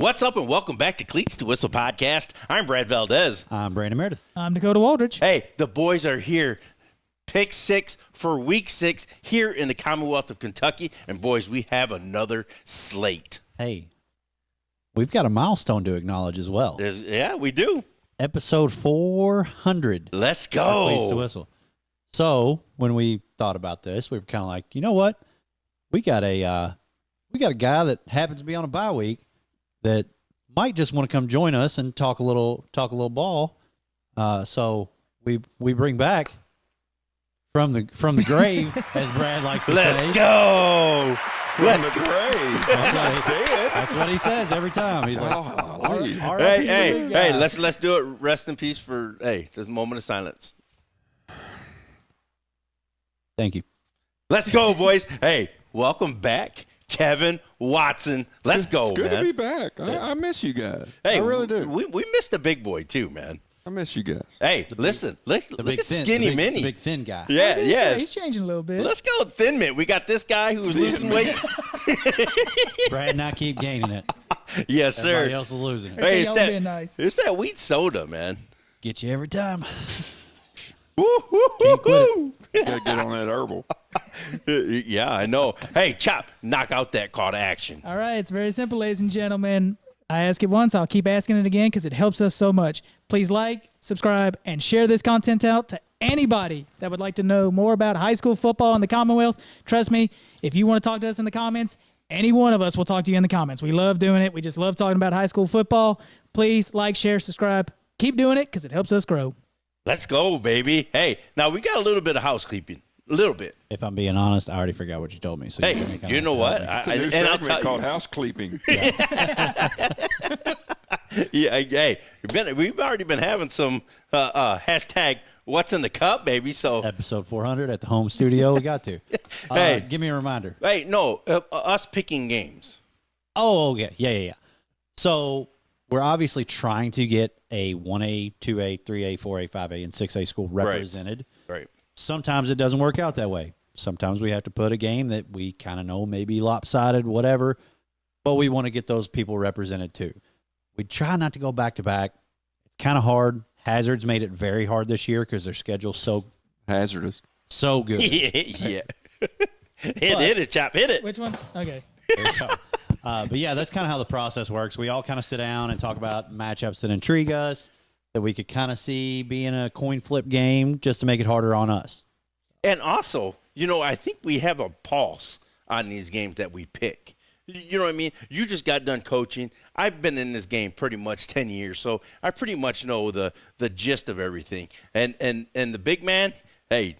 What's up and welcome back to Cleats to Whistle podcast. I'm Brad Valdez. I'm Brandon Meredith. I'm Dakota Waldridge. Hey, the boys are here. Pick 6 for week 6 here in the Commonwealth of Kentucky. And boys, we have another slate. Hey, we've got a milestone to acknowledge as well. Yeah, we do. Episode 400. Let's of Cleats to go. Whistle. So when we thought about this, we were kind of like, you know what? We got a guy that happens to be on a bye week that might just want to come join us and talk a little ball. So we bring back from the grave, as Brad likes to Let's say. go. Let's grave. That's what he says every time. He's like, Hey, let's do it. Rest in peace for this moment of silence. Thank you. Let's go, boys. Hey, welcome back, Kevin Watson. Let's go, It's good man. to be back. I miss you guys. Hey, I really do. We missed the big boy too, man. I miss you guys. Hey, listen, look The at big thin, Skinny the big, Mini. the big thin guy. Yeah, yeah. He's changing a little bit. Let's go Thin Mint. We got this guy who's losing weight. Brad and I keep gaining it. Yes, Everybody sir. else is losing it. Hey, Y'all being nice. it's that wheat soda, man. Get you every time. Woo, woo, Can't quit it. woo. Gotta get on that herbal. Yeah, I know. Hey, Chop, knock out that call to action. All right, it's very simple, ladies and gentlemen. I ask it once, I'll keep asking it again because it helps us so much. Please like, subscribe, and share this content out to anybody that would like to know more about high school football in the Commonwealth. Trust me, if you want to talk to us in the comments, any one of us will talk to you in the comments. We love doing it. We just love talking about high school football. Please like, share, subscribe. Keep doing it because it helps us grow. Let's go, baby. Hey, now we got a little bit of housekeeping. A little bit. If I'm being honest, I already forgot what you told me. So Hey, you know what? It's a new And I'll segment tell called you. house cleeping. Yeah, hey, we've already been having some hashtag what's in the cup, baby. So, Episode 400 at the home studio. We got to. Hey. Give me a reminder. hey, no, us picking games. Oh, okay. Yeah. So we're obviously trying to get a 1A, 2A, 3A, 4A, 5A, and 6A school represented. Right. Sometimes it doesn't work out that way. Sometimes we have to put a game that we kind of know may be lopsided, whatever, but we want to get those people represented too. We try not to go back to back. It's kind of hard. Hazard's made it very hard this year because their schedule's so Hazardous. good. Yeah. Hit it, Chop. Hit it. Which one? Okay. But yeah, that's kind of how the process works. We all kind of sit down and talk about matchups that intrigue us, that we could kind of see being a coin flip game just to make it harder on us. And also, I think we have a pulse on these games that we pick. You know what I mean? You just got done coaching. I've been in this game pretty much 10 years, so I pretty much know the gist of everything. And the big man, hey,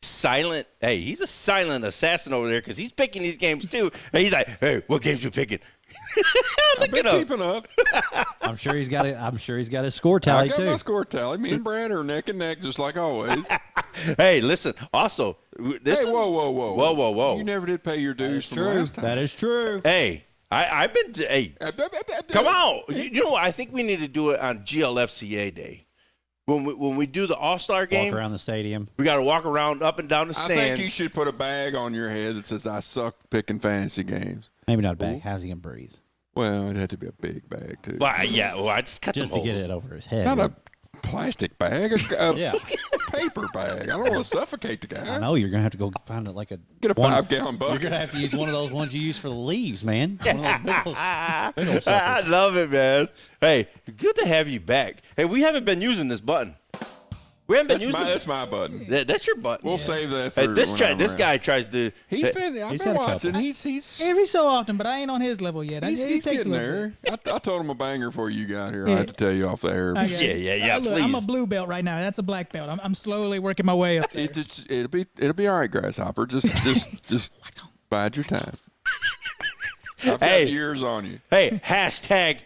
he's a silent assassin over there because he's picking these games too. And he's like, hey, what games you picking? Look Been it up. keeping up. I'm sure he's got it. I'm sure he's got his score I tally got too. my score tally. Me and Brad are neck and neck just like always. Hey, listen. Also, this is Whoa. You never did pay your dues from last time. That is true. Hey, I've been. Hey, come on. I think we need to do it on GLFCA Day. When we do the All-Star game, Walk around the stadium. we got to walk around up and down the I stands. think you should put a bag on your head that says, I suck picking fantasy games. Maybe not a bag. How's he gonna breathe? Well, it'd have to be a big bag, too. Well, yeah. Well, I just cut Just some to get holes. it over his head. Not a plastic bag, a Yeah. paper bag. I don't want to suffocate the I guy. know you're gonna have to go find it like a Get a one- 5-gallon You're bucket. gonna have to use one of those ones you use for the leaves, man. One of those big old I suckers. love it, man. Hey, good to have you back. Hey, we haven't been using this button. We haven't been That's using my button. That's your button. We'll save that for Hey, this when I'm this around. guy tries to. I've He's been had a couple. watching. He's Every so often, but I ain't on his level yet. It takes a getting little there. bit. I told him a banger before you got here. Yeah. I have to tell you off the air. Okay. Yeah, Look, I'm a please. blue belt right now. That's a black belt. I'm slowly working my way up. It'll be all right, Grasshopper. Just bide your time. I've Hey. got years on you. Hey, hashtag.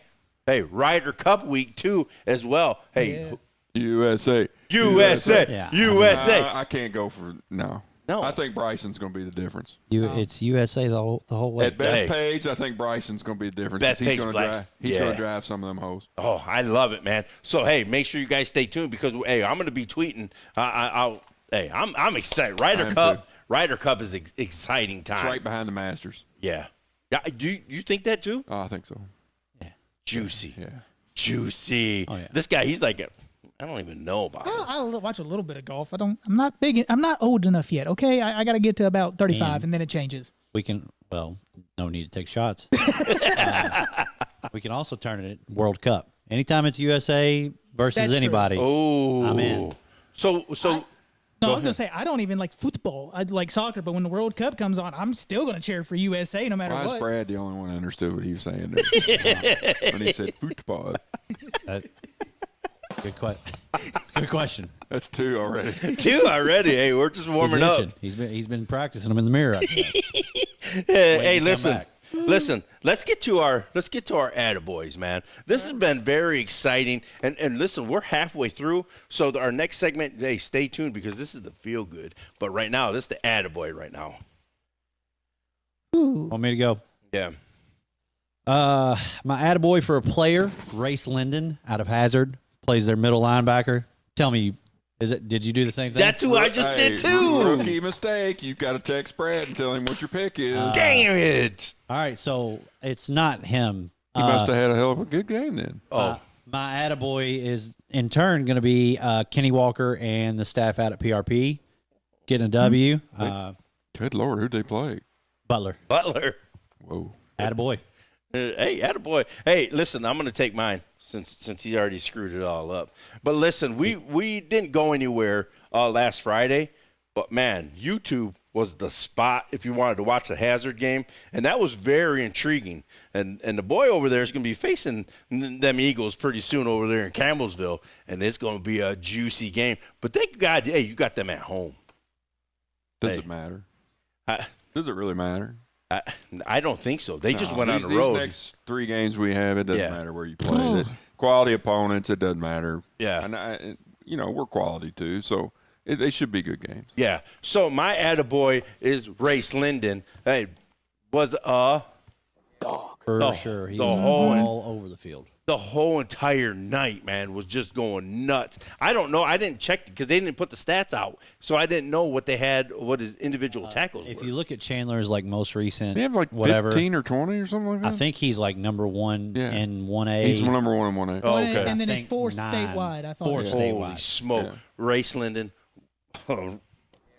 Hey, Ryder Cup week too as well. Hey, Yeah. USA. USA, Yeah. USA. I can't go for no. No. I think Bryson's going to be the difference. It's USA the whole way. At Beth Hey. Page, I think Bryson's going to be the difference. Beth 'cause Page he's going to Black- drive. He's yeah. going to drive some of them hoes. Oh, I love it, man. So hey, make sure you guys stay tuned because hey, I'm going to be tweeting. I'm excited. I am Ryder Cup is exciting time. It's right behind the Masters. Yeah. Yeah. Do you think that too? Oh, I think so. Juicy. Yeah. Juicy. Oh, yeah. This guy, he's like, I don't even know about him. I'll watch a little bit of golf. I'm not big. I'm not old enough yet. Okay, I got to get to about 35, and then it changes. We can. Well, no need to take shots. We can also turn it World Cup. Anytime it's USA versus That's true. anybody. Oh. I'm in. So No, I was gonna say I don't even like football. I like soccer, but when the World Cup comes on, I'm still gonna cheer for USA no matter Why is what. Brad the only one that understood what he was saying there? When he said football. That- good question. Good question. That's 2 already. 2 already. Hey, we're just warming He's up. itching. He's been practicing them in the mirror. I guess. Hey, to come listen. back. Listen, let's get to our attaboys, man. This has been very exciting, and listen, we're halfway through, so our next segment, hey, stay tuned because this is the feel good. But right now, this is the attaboy right now. Want me to go? Yeah. My attaboy for a player, Race Linden out of Hazard, plays their middle linebacker. Tell me, did you do the same thing? That's who I just did too. Rookie mistake. You've got to text Brad and tell him what your pick is. Damn it. All right, so it's not him. He must have had a hell of a good game then. Oh, My attaboy is in turn going to be Kenny Walker and the staff out at PRP getting a W. Good Lord, who'd they play? Butler, Butler. Whoa. attaboy. Hey, attaboy. Hey, listen, I'm going to take mine since he already screwed it all up. But listen, we didn't go anywhere last Friday, but man, YouTube was the spot if you wanted to watch the Hazard game, and that was very intriguing. And the boy over there is going to be facing them Eagles pretty soon over there in Campbellsville, and it's going to be a juicy game. But thank God, hey, you got them at home. Does Hey. it matter? I, Does it really matter? I don't think so. They just No, went on these- the road. These next 3 games we have, it doesn't Yeah. matter where you play it. Quality opponents, it doesn't matter. Yeah. And we're quality too, so they should be good games. Yeah. So my attaboy is Race Linden. Hey, was For The- sure. He the was whole- all over the field. the whole entire night, man, was just going nuts. I don't know. I didn't check because they didn't put the stats out, so I didn't know what they had, what his individual tackles If were. you look at Chandler's like most recent, They have like whatever, 15 or 20 or something like that. I think he's like number 1 Yeah. in 1A. he's number 1 in 1A. Oh, And- okay. And then I it's think 4 9. statewide. I thought. 4 it was. statewide. Holy smoke. Yeah. Race Linden.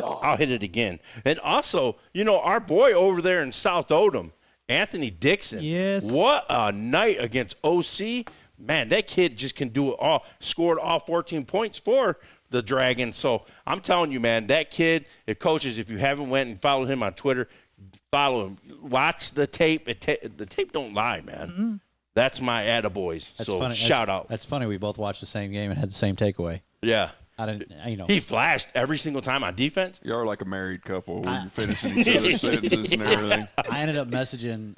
I'll hit it again. And also, our boy over there in South Odom, Anthony Dixon. Yes. What a night against OC. Man, that kid just can do it all. Scored all 14 points for the Dragons. So I'm telling you, man, that kid, coaches, if you haven't went and followed him on Twitter, follow him. Watch the tape. The tape don't lie, man. Mm-hmm. That's my attaboys. That's So funny. shout out. That's funny. We both watched the same game and had the same takeaway. Yeah. I didn't, He flashed every single time on defense. Y'all are like a married couple where you're finishing each other's sentences and everything. I ended up messaging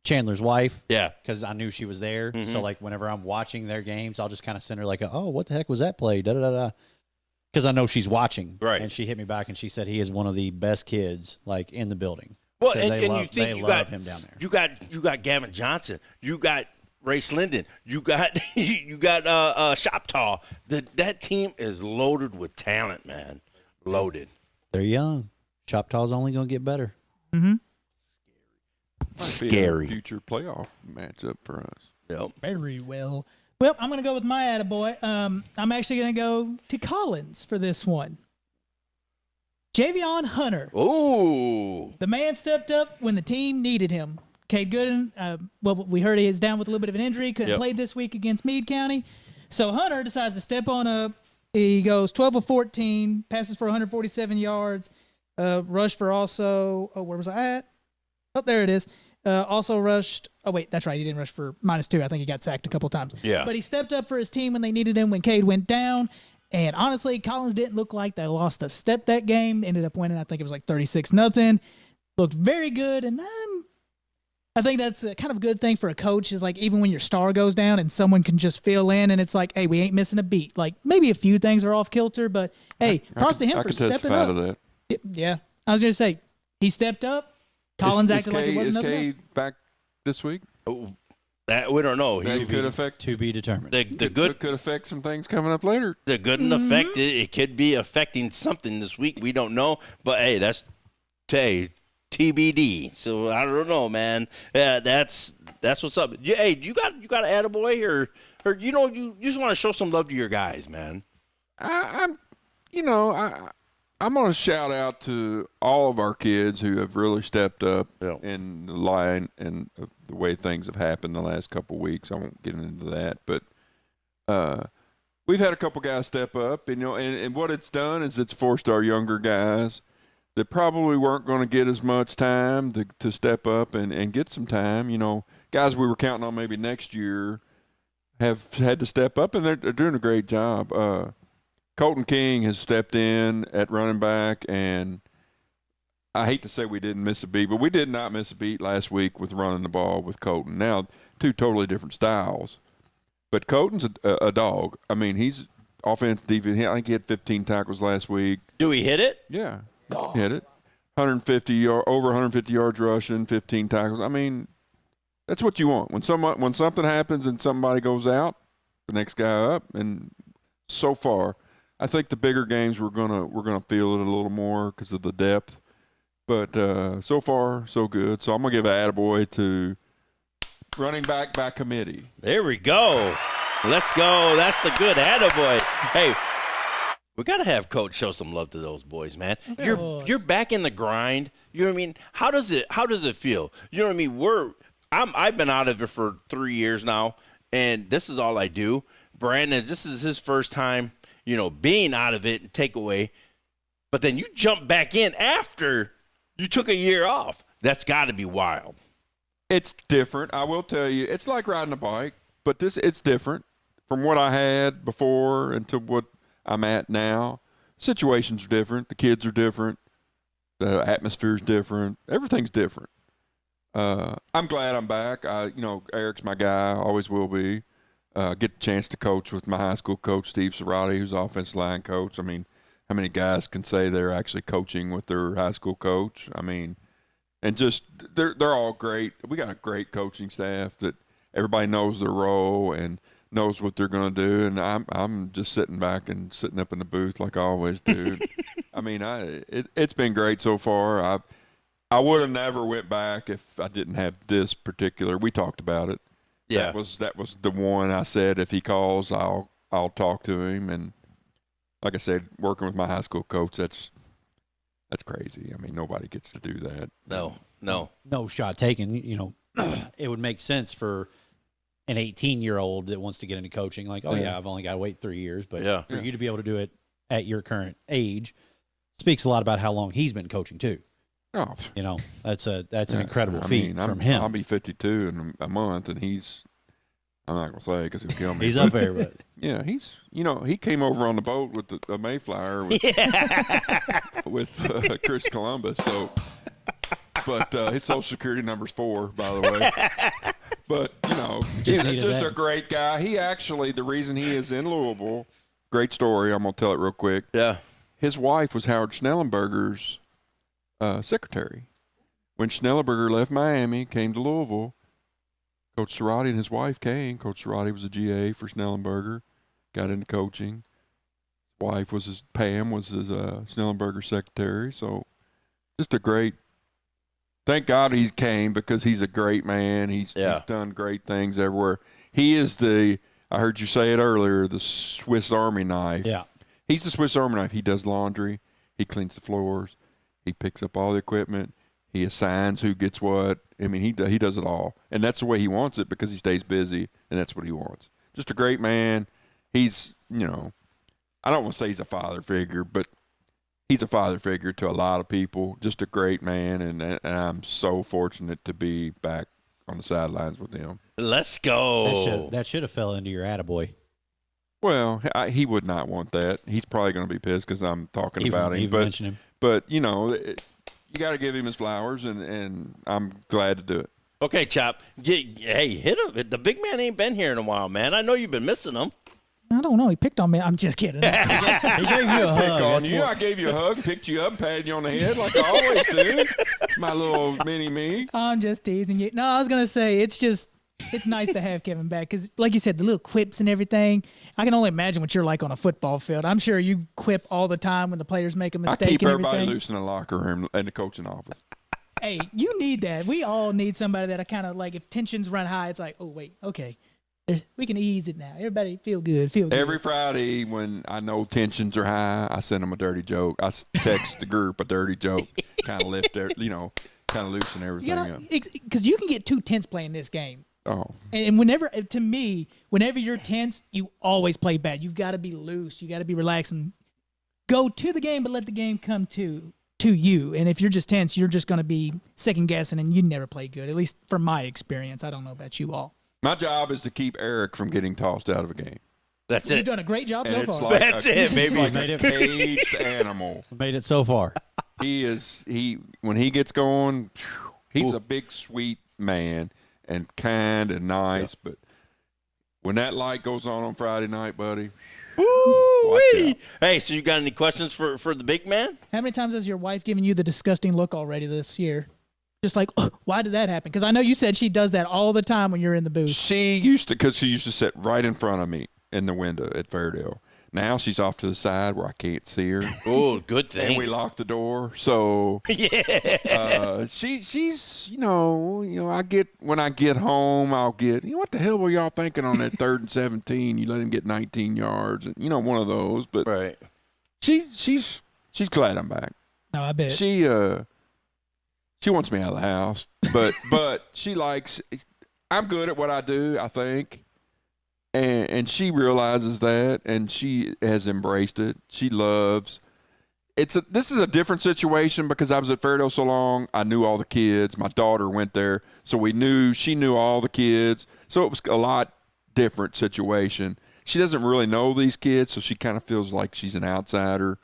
Chandler's wife Yeah. because I knew she was there. Mm-hmm. So like whenever I'm watching their games, I'll just kind of send her like, "Oh, what the heck was that play?" Da da da da. Because I know she's watching. Right. And she hit me back and she said he is one of the best kids like in the building. Well, So and, they and love, you think they you love got him down there. You got Gavin Johnson. You got Race Linden. You got you got Shoptaw. That team is loaded with talent, man. Loaded. They're young. Choptaw's only going to get better. Might be a Scary. future playoff matchup for us. Yep. Very well. Well, I'm going to go with my attaboy. I'm actually going to go to Collins for this one. Javion Hunter. Ooh. The man stepped up when the team needed him. Cade Gooden, we heard he is down with a little bit of an injury, couldn't Yep. play this week against Meade County. So Hunter decides to step on up. He goes 12 of 14, passes for 147 yards, rushed for also, where was I at? Oh, there it is. Also rushed, that's right, he didn't rush for -2. I think he got sacked a couple times. Yeah. But he stepped up for his team when they needed him when Cade went down. And honestly, Collins didn't look like they lost a step that game. Ended up winning, I think it was like 36-0. Looked very good, and I think that's a kind of a good thing for a coach is like even when your star goes down and someone can just fill in and it's like, hey, we ain't missing a beat. Like maybe a few things are off kilter, but hey, props to him I for could stepping testify up. to that. Yeah, I was going to say he stepped up. Collins acted like it wasn't Is nothing else. Cade back this week? That we don't know. That could affect. To be determined. The good could affect some things coming up later. the good and effect it could be affecting something this week. We don't know, but hey, that's TBD. So I don't know, man. Yeah, that's That's what's up. Hey, you got an attaboy or you just want to show some love to your guys, man. I'm going to shout out to all of our kids who have really stepped up Yeah. in the line and the way things have happened the last couple of weeks. I won't get into that, but we've had a couple guys step up, and what it's done is it's forced our younger guys that probably weren't going to get as much time to step up and get some time. Guys we were counting on maybe next year have had to step up, and they're doing a great job. Colton King has stepped in at running back, and I hate to say we didn't miss a beat, but we did not miss a beat last week with running the ball with Colton. Now, two totally different styles, but Colton's a dog. I mean, he's offense, defense. I think he had 15 tackles last week. Do we hit it? Yeah, hit it. 150 yards rushing, 15 tackles. I mean, that's what you want. When something happens and somebody goes out, the next guy up. And so far, I think the bigger games we're gonna feel it a little more because of the depth. But so far, so good. So I'm gonna give an attaboy to running back by committee. There we go. Let's go. That's the good attaboy. Hey, we got to have Coach show some love to those boys, man. You're back in the grind. You know what I mean? How does it feel? You know what I mean? I've been out of it for 3 years now, and this is all I do. Brandon, this is his first time, being out of it and take away. But then you jump back in after you took a year off. That's got to be wild. It's different. I will tell you, it's like riding a bike, but it's different from what I had before and to what I'm at now. Situations are different. The kids are different. The atmosphere's different. Everything's different. I'm glad I'm back. Eric's my guy. Always will be. Get the chance to coach with my high school coach, Steve Cerati, who's offensive line coach. I mean, how many guys can say they're actually coaching with their high school coach? I mean, and just they're all great. We got a great coaching staff that everybody knows their role and knows what they're going to do. And I'm just sitting back and sitting up in the booth like I always do. I mean, it's been great so far. I would have never went back if I didn't have this particular. We talked about it. Yeah, that was the one I said if he calls, I'll talk to him. And like I said, working with my high school coach, that's crazy. I mean, nobody gets to do that. No shot taken. It would make sense for an 18-year-old that wants to get into coaching. Like, I've only got to wait 3 years. But for you to be able to do it at your current age speaks a lot about how long he's been coaching too. Oh, that's an incredible feat from him. I'll be 52 in a month, and I'm not gonna say because he'll kill me. He's up there, but yeah, he came over on the boat with the Mayflower with Chris Columbus. So, but his social security number's 4, by the way. But just a great guy. He actually, the reason he is in Louisville, great story. I'm gonna tell it real quick. Yeah, his wife was Howard Schnellenberger's secretary. When Schnellenberger left Miami, came to Louisville, Coach Cerati and his wife came. Coach Cerati was a GA for Schnellenberger, got into coaching. His wife was Pam was his Schnellenberger secretary. So just a great. Thank God he came because he's a great man. He's done great things everywhere. He is I heard you say it earlier, the Swiss Army knife. yeah, He's the Swiss Army knife. He does laundry. He cleans the floors. He picks up all the equipment. He assigns who gets what. I mean, he does it all. And that's the way he wants it because he stays busy, and that's what he wants. Just a great man. He's, I don't want to say he's a father figure, but he's a father figure to a lot of people. Just a great man, and I'm so fortunate to be back on the sidelines with him. let's go. that should have fell into your attaboy. Well, he would not want that. He's probably going to be pissed because I'm talking about him. Even mention him. But, you got to give him his flowers, and I'm glad to do it. Okay, Chop. Hey, hit him. The big man ain't been here in a while, man. I know you've been missing him. I don't know. He picked on me. I'm just kidding. He gave you a hug. On you. I gave you a hug, picked you up, patted you on the head like I always do. My little mini me. I'm just teasing you. No, I was going to say, it's nice to have Kevin back because, like you said, the little quips and everything. I can only imagine what you're like on a football field. I'm sure you quip all the time when the players make a mistake. I keep and everybody everything. loose in the locker room and the coaching office. Hey, you need that. We all need somebody that kind of like, if tensions run high, it's like, oh wait, okay, we can ease it now. Everybody feel good. Every Friday when I know tensions are high, I send them a dirty joke. I text the group a dirty joke, kind of lift their, kind of loosen everything up. Because you can get too tense playing this game. Oh, And to me, whenever you're tense, you always play bad. You've got to be loose. You got to be relaxed and go to the game, but let the game come to you. And if you're just tense, you're just going to be second guessing, and you never play good. At least from my experience. I don't know about you all. my job is to keep Eric from getting tossed out of a game. That's You've it. done a great job And so it's far. like That's it, baby. It's like Made a it. caged animal. Made it so far. When he gets going, he's a big sweet man and kind and nice, but when that light goes on Friday night, buddy, Woo-wee. Hey, so you got any questions for the big man? How many times has your wife given you the disgusting look already this year? Just like, "Ugh, why did that happen?" Because I know you said she does that all the time when you're in the booth. she used to sit right in front of me in the window at Fairdale. Now she's off to the side where I can't see her. Oh, good And we thing. locked the door, so she's when I get home, I'll get what the hell were y'all thinking on that 3rd and 17? You let him get 19 yards, and one of those. But Right. she's glad I'm back. No, I bet. She wants me out of the house, but she likes. I'm good at what I do, I think. And she realizes that, and she has embraced it. She loves. This is a different situation because I was at Fairdale so long. I knew all the kids. My daughter went there, so she knew all the kids. So it was a lot different situation. She doesn't really know these kids, so she kind of feels like she's an outsider.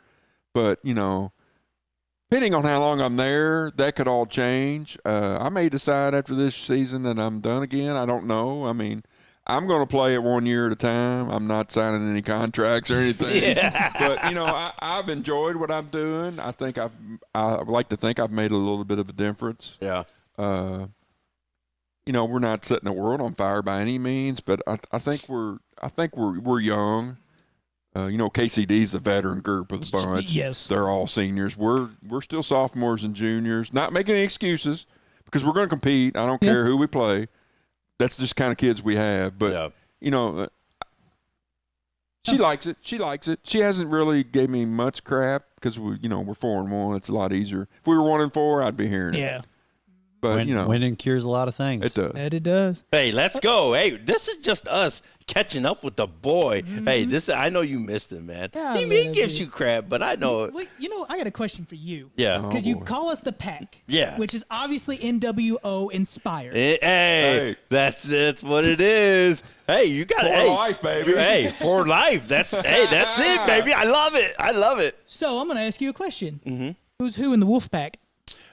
But depending on how long I'm there, that could all change. I may decide after this season that I'm done again. I don't know. I mean, I'm going to play it 1 year at a time. I'm not signing any contracts or anything. But I've enjoyed what I'm doing. I think I like to think I've made a little bit of a difference. Yeah. We're not setting the world on fire by any means, but I think we're young. KCD's the veteran group of the bunch. Yes. They're all seniors. We're still sophomores and juniors. Not making any excuses because we're going to compete. I don't care who we play. That's just kind of kids we have. But she likes it. She likes it. She hasn't really gave me much crap because we're 4-1. It's a lot easier. If we were 1-4, I'd be hearing it. Yeah, But winning cures a lot of things. it does. that it does. Hey, let's go. Hey, this is just us catching up with the boy. Hey, I know you missed him, man. Yeah, he man, gives dude. you crap, but I know it. Wait, I got a question for you. Yeah. Because Oh, you boy. call us the Pack. Yeah. Which is obviously NWO inspired. Hey, that's what it is. Hey, you got For it. life, baby. Hey, for life. That's it, baby. I love it. I love it. So I'm going to ask you a question. Mm-hmm. Who's who in the Wolf Pack?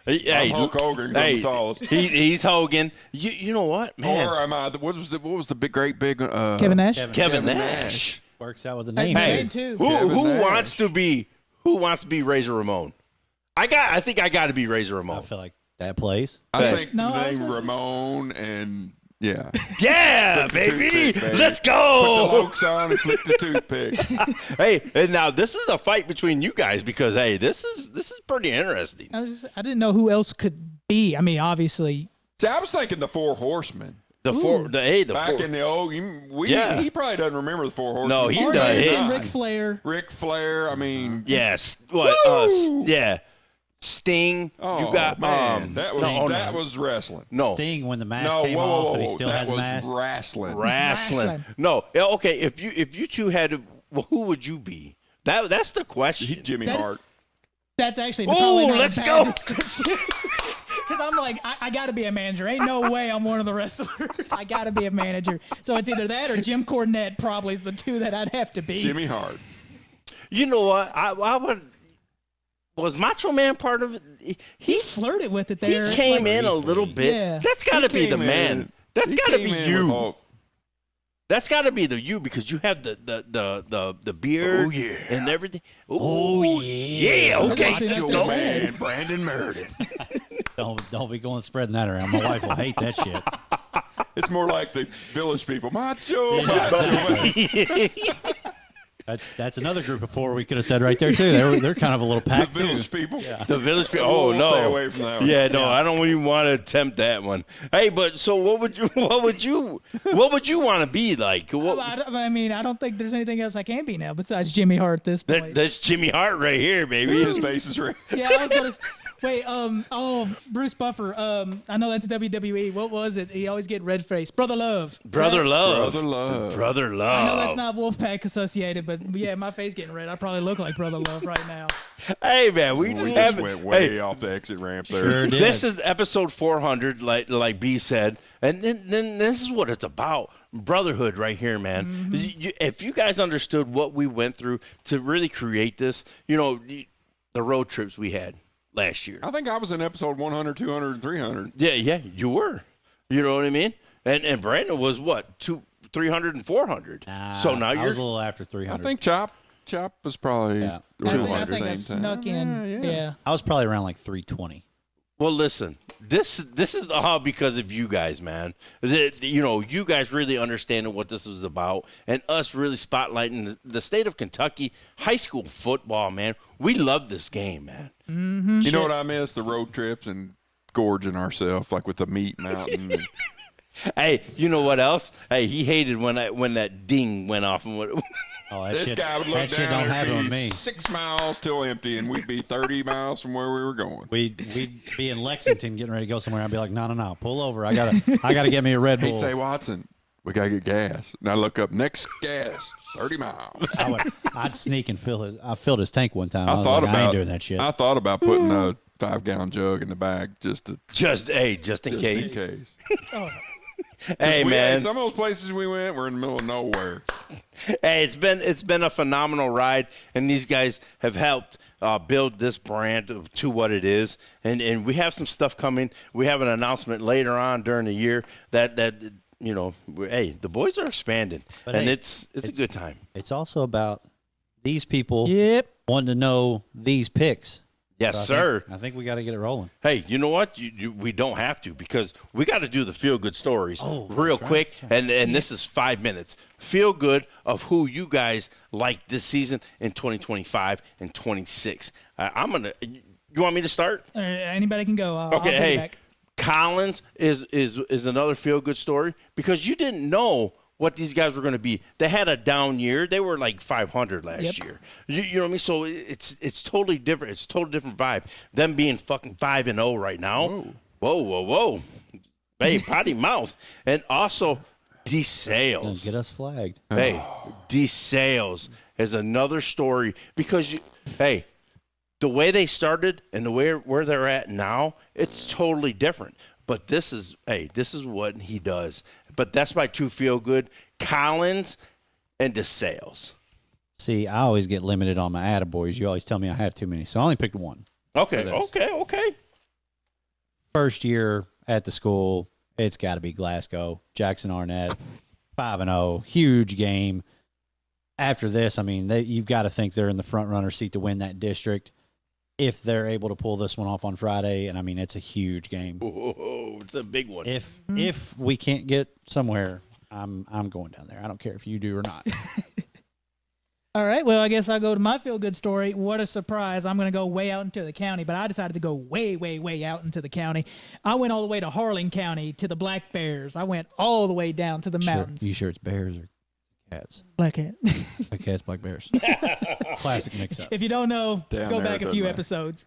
Hey, Hulk Hogan, 'cause I'm the tallest. He's Hogan. You know what, man? Or am I? What was the great big? Kevin Nash? Kevin Nash. Works out with the Hey, name. hey. Hey, too. who Kevin Nash. wants to be Razor Ramon? I think I got to be Razor I Ramon. feel like that plays. I Hey. think No, I was name gonna say- Ramon and yeah. Yeah, Flip the baby. toothpick, baby. Let's Put the go. lokes on and flip the toothpick. Hey, and now this is a fight between you guys because hey, this is pretty interesting. I didn't know who else could be. I mean, obviously. See, I was thinking the Four Horsemen. The Back in the old, Yeah. he probably doesn't remember the Four Horsemen. No, he Or does. even Hey. Ric Flair. Ric Flair. I mean, Yes. Woo! Yeah. Sting. oh you got man, that no, was wrestling. no. Sting when the mask No, came whoa, off whoa, and he whoa, still that had the was mask. wrestling. Wrestling. Wrestling. No. Okay. If you two had to, well, who would you be? That's the question. Jimmy That- Hart. That's actually Ooh, probably not let's a bad go. description. Because I'm like, I got to be a manager. Ain't no way I'm one of the wrestlers. I got to be a manager. So it's either that or Jim Cornette probably is the two that I'd have to be. Jimmy Hart. You know what? I would. Was Macho Man part of it? He flirted with it there. He came like- in a little bit. Yeah. That's got to He be the came man. in- That's he got to came be in with you. Hulk. That's got to be the you because you have the beard Oh, yeah. and everything. Oh yeah. Okay. That's Let's the go. man. Brandon Meredith. Don't be going spreading that around. My wife will hate that shit. It's more like the village people. Macho. That's another group of four we could have said right there too. They're kind of a little The pack too. village people. The village people. Oh We'll no! stay away from that one. Yeah, no, I don't even want to attempt that one. Hey, but so what would you want to be like? What, I mean, I don't think there's anything else I can be now besides Jimmy Hart at this point. that's Jimmy Hart right here, baby. His face is red. Yeah, I was gonna. Wait, Bruce Buffer. I know that's WWE. What was it? He always get red face. Brother Love. Brother right? Love. Brother Love. Brother I know Love. that's not Wolfpack associated, but yeah, my face getting red. I probably look like Brother Love right now. Hey man, we We just just have went way hey, off the exit ramp there. Sure did. this is episode 400, like B said, and then this is what it's about. Brotherhood right here, man. If you guys understood what we went through to really create this, the road trips we had last year. I think I was in episode 100, 200, and 300. Yeah, you were. You know what I mean? And Brandon was what, 300 and 400. So now I was a you're little after I 300. think Chop was probably Yeah. I think, 200 I think I same time. snuck in. Yeah. I was probably around like 320. well. Listen, this is all because of you guys, man. You guys really understanding what this is about, and us really spotlighting the state of Kentucky high school football, man. We love this game, man. You know what I miss? The road trips and gorging ourselves, like with the meat mountain. And Hey, you know what else? Hey, he hated when that ding went off and what. Oh, that this shit, guy would look that shit down don't and happen be with me. 6 miles till empty, and we'd be 30 miles from where we were going. We'd be in Lexington getting ready to go somewhere. I'd be like, no, pull over. I gotta get me a Red Bull. He'd say, Watson, we got to get gas. And I look up, next gas, 30 miles. I'd sneak and fill his. I filled his tank one time. I was thought like, about I ain't doing that shit. I thought about putting a 5-gallon jug in the bag just in just in case. case. Hey, man. Some of those places we went were in the middle of nowhere. Hey, it's been a phenomenal ride, and these guys have helped build this brand to what it is. And we have some stuff coming. We have an announcement later on during the year that hey, the boys are expanding, But and hey, it's a good time. It's also about these people Yep. wanting to know these picks. Yes, So sir. I think we got to get it rolling. Hey, you know what? We don't have to because we got to do the feel-good stories real quick, and this is 5 minutes. Feel good of who you guys like this season in 2025 and 26. I'm gonna. You want me to start? Anybody can go. I'll Okay. piggyback. Hey, Collins is another feel-good story because you didn't know what these guys were going to be. They had a down year. They were like 500 last year. You know what I mean? So it's totally different. It's a totally different vibe. Them being fucking 5-0 right now. Whoa. Hey, potty mouth. And also, Gonna DeSales. get us flagged. Hey, DeSales is another story because the way they started and the way where they're at now, it's totally different. But this is what he does. But that's my two feel good, Collins and DeSales. See, I always get limited on my attaboys. You always tell me I have too many, so I only picked one. Okay. this. First year at the school, it's got to be Glasgow, Jackson Arnett, 5-0, huge game. After this, I mean, you've got to think they're in the front runner seat to win that district if they're able to pull this one off on Friday. And I mean, it's a huge game. Whoa, it's a big one. If we can't get somewhere, I'm going down there. I don't care if you do or not. All right. Well, I guess I'll go to my feel-good story. What a surprise. I'm going to go way out into the county, but I decided to go way, way, way out into the county. I went all the way to Harlan County to the Black Bears. I went all the way down to the mountains. You sure it's bears or cats? Black Cat. Black cats, black bears. Classic mix-up. If you don't know, Down go there, back a doesn't few matter. episodes.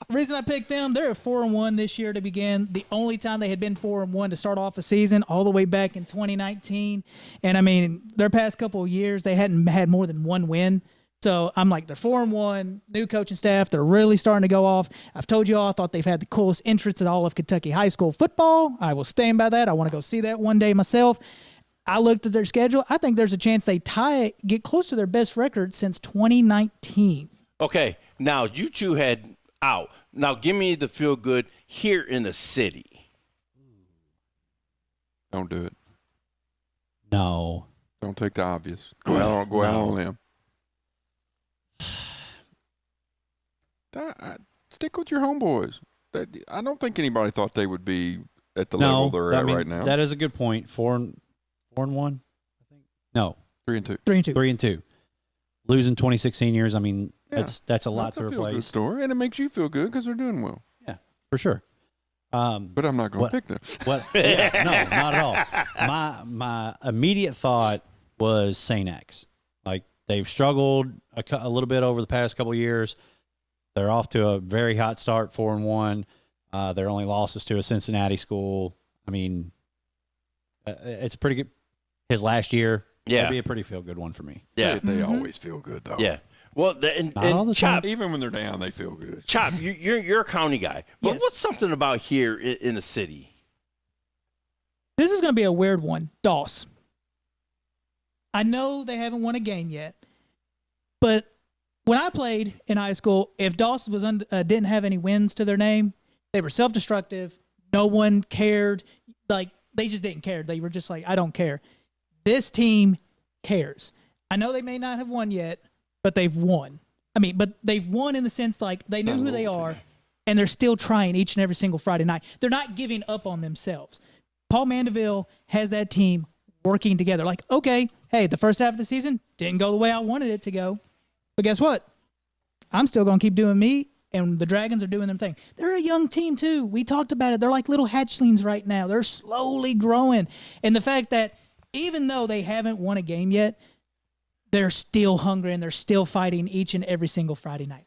Reason I picked them, they're at 4-1 this year to begin. The only time they had been 4-1 to start off a season, all the way back in 2019. And I mean, their past couple of years, they hadn't had more than one win. So I'm like, they're 4-1, new coaching staff. They're really starting to go off. I've told you all, I thought they've had the coolest entrance in all of Kentucky high school football. I will stand by that. I want to go see that one day myself. I looked at their schedule. I think there's a chance they get close to their best record since 2019. Okay, now you two had out. Now give me the feel good here in the city. Don't do it. No. Don't take the obvious. Go out on them. Stick with your homeboys. I don't think anybody thought they would be at the level they're at right now. That is a good point. 4-1, I think. No, 3-2. 3-2. 3-2. Losing 26 seniors, I mean, Yeah. that's a lot to That's a feel-good replace. story, and it makes you feel good because they're doing well. Yeah, for sure. But I'm not going What- to pick them. What? Yeah, no, not at all. My immediate thought was St. X. Like they've struggled a little bit over the past couple of years. They're off to a very hot start, 4-1. Their only losses to a Cincinnati school. I mean, it's a pretty good. His last year, Yeah. it'll be a pretty feel good one for me. Yeah. They always feel good, though. Yeah. Well, and Not all the Chop, Even when they're down, they feel good. Chop, you're a county guy, but Yes. what's something about here in the city? This is going to be a weird one. Doss. I know they haven't won a game yet, but when I played in high school, if Doss was didn't have any wins to their name, they were self-destructive. No one cared. Like, they just didn't care. They were just like, I don't care. This team cares. I know they may not have won yet, but they've won. I mean, but they've won in the sense like they know who they are, and they're still trying each and every single Friday night. They're not giving up on themselves. Paul Mandeville has that team working together. Like, okay, hey, the first half of the season didn't go the way I wanted it to go, but guess what? I'm still going to keep doing me, and the Dragons are doing their thing. They're a young team, too. We talked about it. They're like little hatchlings right now. They're slowly growing. And the fact that even though they haven't won a game yet, they're still hungry and they're still fighting each and every single Friday night.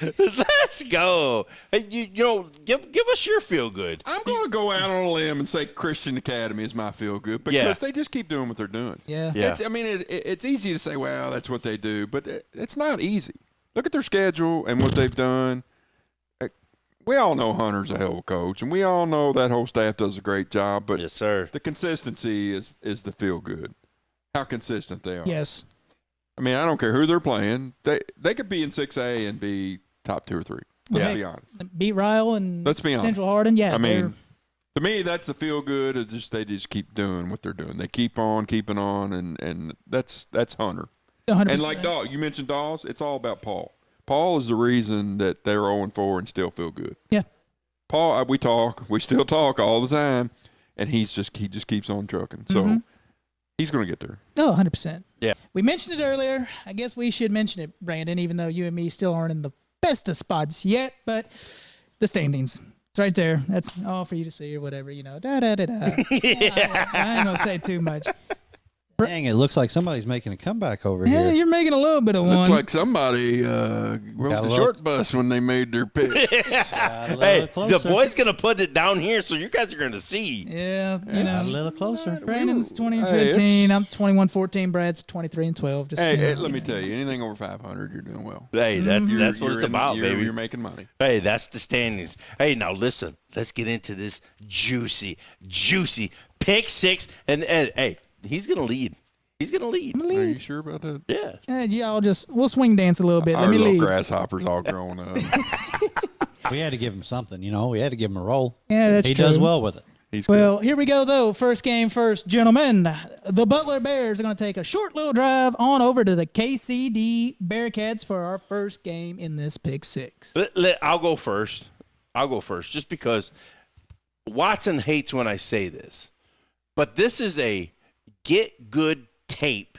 Let's go. Hey, give us your feel good. I'm going to go out on a limb and say Christian Academy is my feel good because Yeah. they just keep doing what they're doing. Yeah. Yeah. It's easy to say, well, that's what they do, but it's not easy. Look at their schedule and what they've done. We all know Hunter's a hell of a coach, and we all know that whole staff does a great job, but Yes, sir. the consistency is the feel good. How consistent they are. Yes. I mean, I don't care who they're playing. They could be in 6A and be top 2 or 3. Let's Yeah. be honest. Beat Ryle and Let's be honest. Central Hardin. Yeah. I they're- mean, to me, that's the feel good. It's just they just keep doing what they're doing. They keep on keeping on, and that's Hunter. 100%. And like Dawes, you mentioned Dawes, it's all about Paul. Paul is the reason that they're 0-4 and still feel good. Yeah. Paul, we still talk all the time, and he just keeps on trucking. So he's going to get there. Oh, 100%. Yeah. We mentioned it earlier. I guess we should mention it, Brandon, even though you and me still aren't in the best of spots yet, but the standings. It's right there. That's all for you to see or whatever, Da, da, da, da. I ain't going to say too much. Dang, it looks like somebody's making a comeback over Yeah, here. you're making a little bit of Looks one. like somebody Got rode a the little- short bus when they made their pick. Got a little Hey, the closer. boy's gonna put it down here, so you guys are gonna see. Yeah, Got a little closer. Brandon's 20 and Hey, 15. I'm 21-14. Brad's 23 and 12. Just Hey, let me tell you, anything over 500, you're doing well. Hey, that's what You're it's in- about, you're- baby. You're making money. Hey, that's the standings. Hey, now listen, let's get into this juicy pick six, and hey, he's gonna lead. He's gonna lead. Are you sure about that? Yeah. y'all we'll swing dance a little bit. Our Let me little lead. grasshoppers all growing up. We had to give him something, We had to give him a roll. Yeah, that's he true. does well with it. He's Well, here we go, though. First game first, gentlemen. The Butler Bears are going to take a short little drive on over to the KCD Bearcats for our first game in this pick six. I'll go first. Just because Watson hates when I say this, but this is a get good tape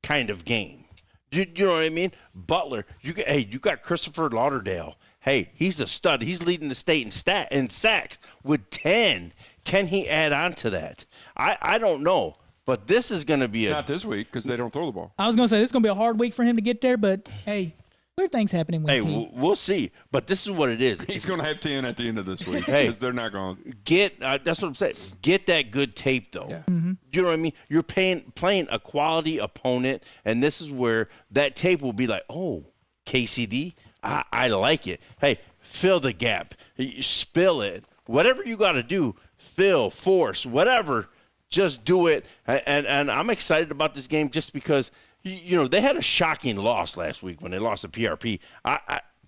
kind of game. You know what I mean? Butler, you got Christopher Lauderdale. Hey, he's a stud. He's leading the state in sacks with 10. Can he add on to that? I don't know, but this is going to be not this week because they don't throw the ball. I was going to say, this is going to be a hard week for him to get there, but hey, weird things happening with Hey, the team. we'll see. But this is what it is. He's going to have 10 at the end of this week Hey. because they're not going to. That's what I'm saying. Get that good tape, though. Yeah. You know what I mean? You're playing a quality opponent, and this is where that tape will be like, oh, KCD, I like it. Hey, fill the gap. You spill it. Whatever you got to do, fill, force, whatever, just do it. And I'm excited about this game just because, they had a shocking loss last week when they lost to PRP.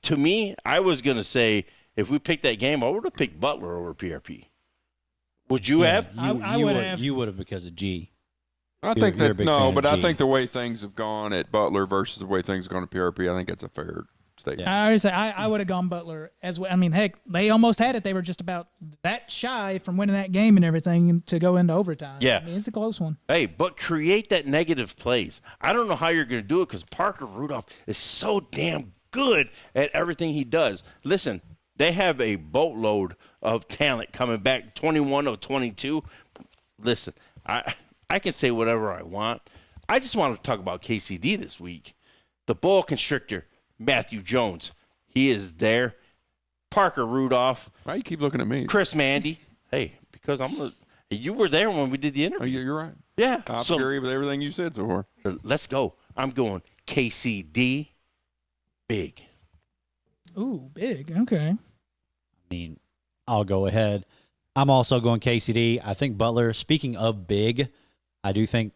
To me, I was going to say, if we picked that game, I would have picked Butler over PRP. Would you have? I would have. You would have because of G. I think that I think the way things have gone at Butler versus the way things are going to PRP, I think that's a fair State. I already say I would have gone Butler as well. I mean, heck, they almost had it. They were just about that shy from winning that game and everything to go into overtime. Yeah. I mean, it's a close one. Hey, but create that negative plays. I don't know how you're going to do it because Parker Rudolph is so damn good at everything he does. Listen, they have a boatload of talent coming back, 21 of 22. Listen, I can say whatever I want. I just want to talk about KCD this week. The ball constrictor, Matthew Jones, he is there. Parker Rudolph, Why you keep looking at me? Chris Mandy. Hey, because you were there when we did the Oh, interview. you're right. Yeah. I So agree with everything you said so far. let's go. I'm going KCD big. Ooh, big. Okay. I mean, I'll go ahead. I'm also going KCD. I think Butler, speaking of big, I do think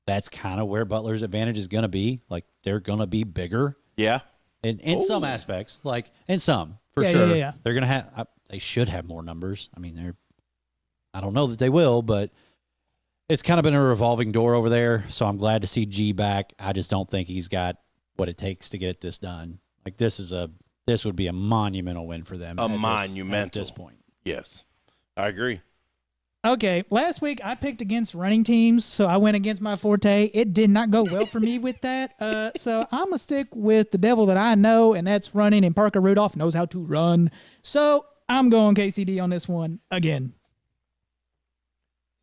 that's kind of where Butler's advantage is going to be. Like, they're going to be bigger Yeah. in some aspects. Like, in some, for Yeah, sure. yeah. They're going to have, they should have more numbers. I mean, I don't know that they will, but it's kind of been a revolving door over there. So I'm glad to see G back. I just don't think he's got what it takes to get this done. Like, this would be a monumental win for them. At this point. Yes. I agree. Okay, last week I picked against running teams, so I went against my forte. It did not go well for me with that. So I'm going to stick with the devil that I know, and that's running, and Parker Rudolph knows how to run. So I'm going KCD on this one again.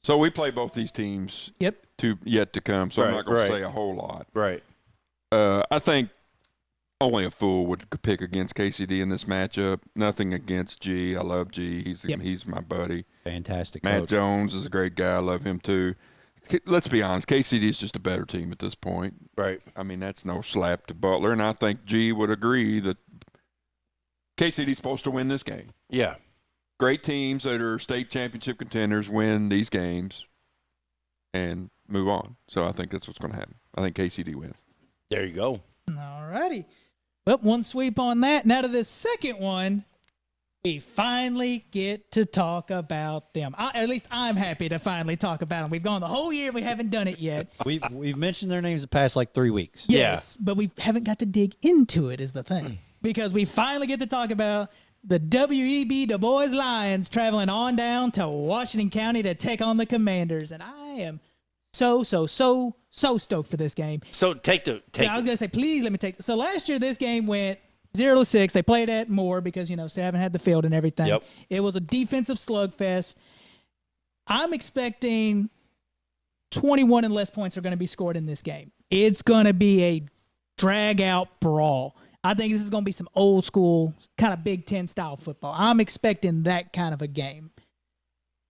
So we play both these teams Yep. yet to come, so I'm Right, not going right. to say a whole lot. Right. I think only a fool would pick against KCD in this matchup. Nothing against G. I love G. He's my buddy. Fantastic Matt coach. Jones is a great guy. I love him too. Let's be honest. KCD is just a better team at this point. Right. I mean, that's no slap to Butler, and I think G would agree that KCD's supposed to win this game. Yeah. Great teams that are state championship contenders win these games and move on. So I think that's what's going to happen. I think KCD wins. There you go. All righty. Well, one sweep on that. Now to this second one, we finally get to talk about them. At least I'm happy to finally talk about them. We've gone the whole year. We haven't done it yet. We've mentioned their names the past like 3 weeks. Yes, but we haven't got to dig into it is the thing. Because we finally get to talk about the WEB Du Bois Lions traveling on down to Washington County to take on the Commanders. And I am so stoked for this game. So take I was going to say, please let me take. So last year, this game went 0-6. They played at Moore because, they haven't had the field and everything. Yep. It was a defensive slugfest. I'm expecting 21 and less points are going to be scored in this game. It's going to be a drag-out brawl. I think this is going to be some old school, kind of Big Ten style football. I'm expecting that kind of a game.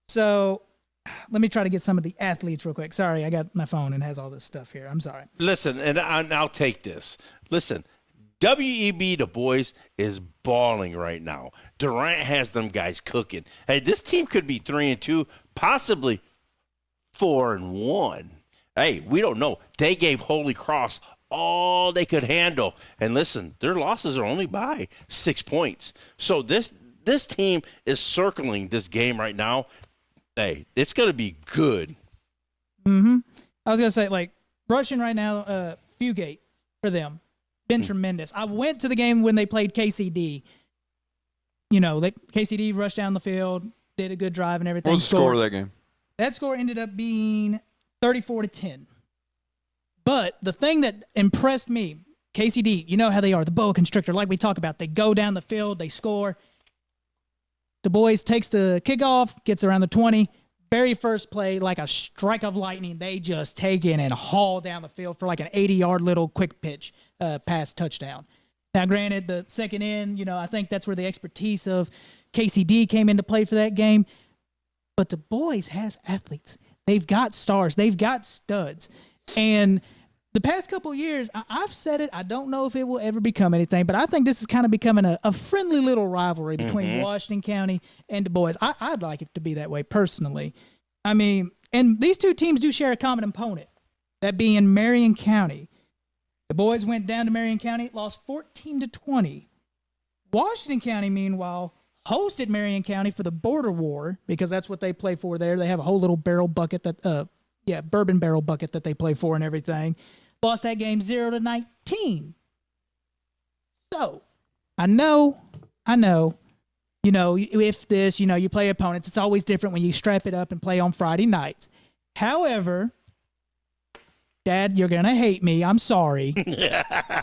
So let me try to get some of the athletes real quick. Sorry, I got my phone and it has all this stuff here. I'm sorry. Listen, and I'll take this. Listen, WEB Du Bois is balling right now. Durant has them guys cooking. Hey, this team could be 3-2, possibly 4-1. Hey, we don't know. They gave Holy Cross all they could handle. And listen, their losses are only by 6 points. So this team is circling this game right now. Hey, it's going to be good. I was going to say, like, rushing right now, Fugate for them, been tremendous. I went to the game when they played KCD. KCD rushed down the field, did a good drive and everything. What was the score of that game? That score ended up being 34-10. But the thing that impressed me, KCD, you know how they are, the boa constrictor, like we talk about. They go down the field, they score. Du Bois takes the kickoff, gets around the 20. Very first play, like a strike of lightning, they just take in and haul down the field for like an 80-yard little quick pitch pass touchdown. Now, granted, the second end, I think that's where the expertise of KCD came into play for that game. But Du Bois has athletes. They've got stars. They've got studs. And the past couple of years, I've said it. I don't know if it will ever become anything, but I think this is kind of becoming a friendly little rivalry between Washington County and Du Bois. I'd like it to be that way personally. I mean, and these two teams do share a common opponent, that being Marion County. Du Bois went down to Marion County, lost 14-20. Washington County, meanwhile, hosted Marion County for the border war because that's what they play for there. They have a whole little barrel bucket bourbon barrel bucket that they play for and everything. Lost that game 0-19. So I know. You know, if this, you know, you play opponents, it's always different when you strap it up and play on Friday nights. However, Dad, you're going to hate me. I'm sorry.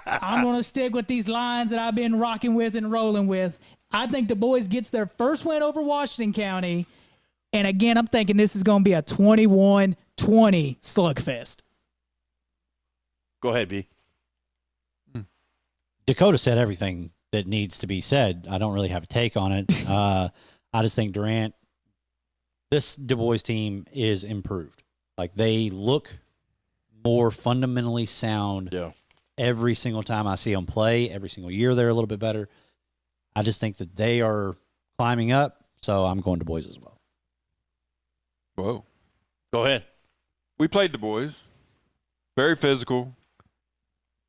I'm going to stick with these lines that I've been rocking with and rolling with. I think the boys gets their first win over Washington County. And again, I'm thinking this is going to be a 21-20 slugfest. Go ahead, B. Dakota said everything that needs to be said. I don't really have a take on it. I just think Durant, this Du Bois team is improved. Like, they look more fundamentally sound every single time I see them play. Every single year they're a little bit better. I just think that they are climbing up, so I'm going Du Bois as well. Whoa. Go ahead. We played Du Bois. Very physical,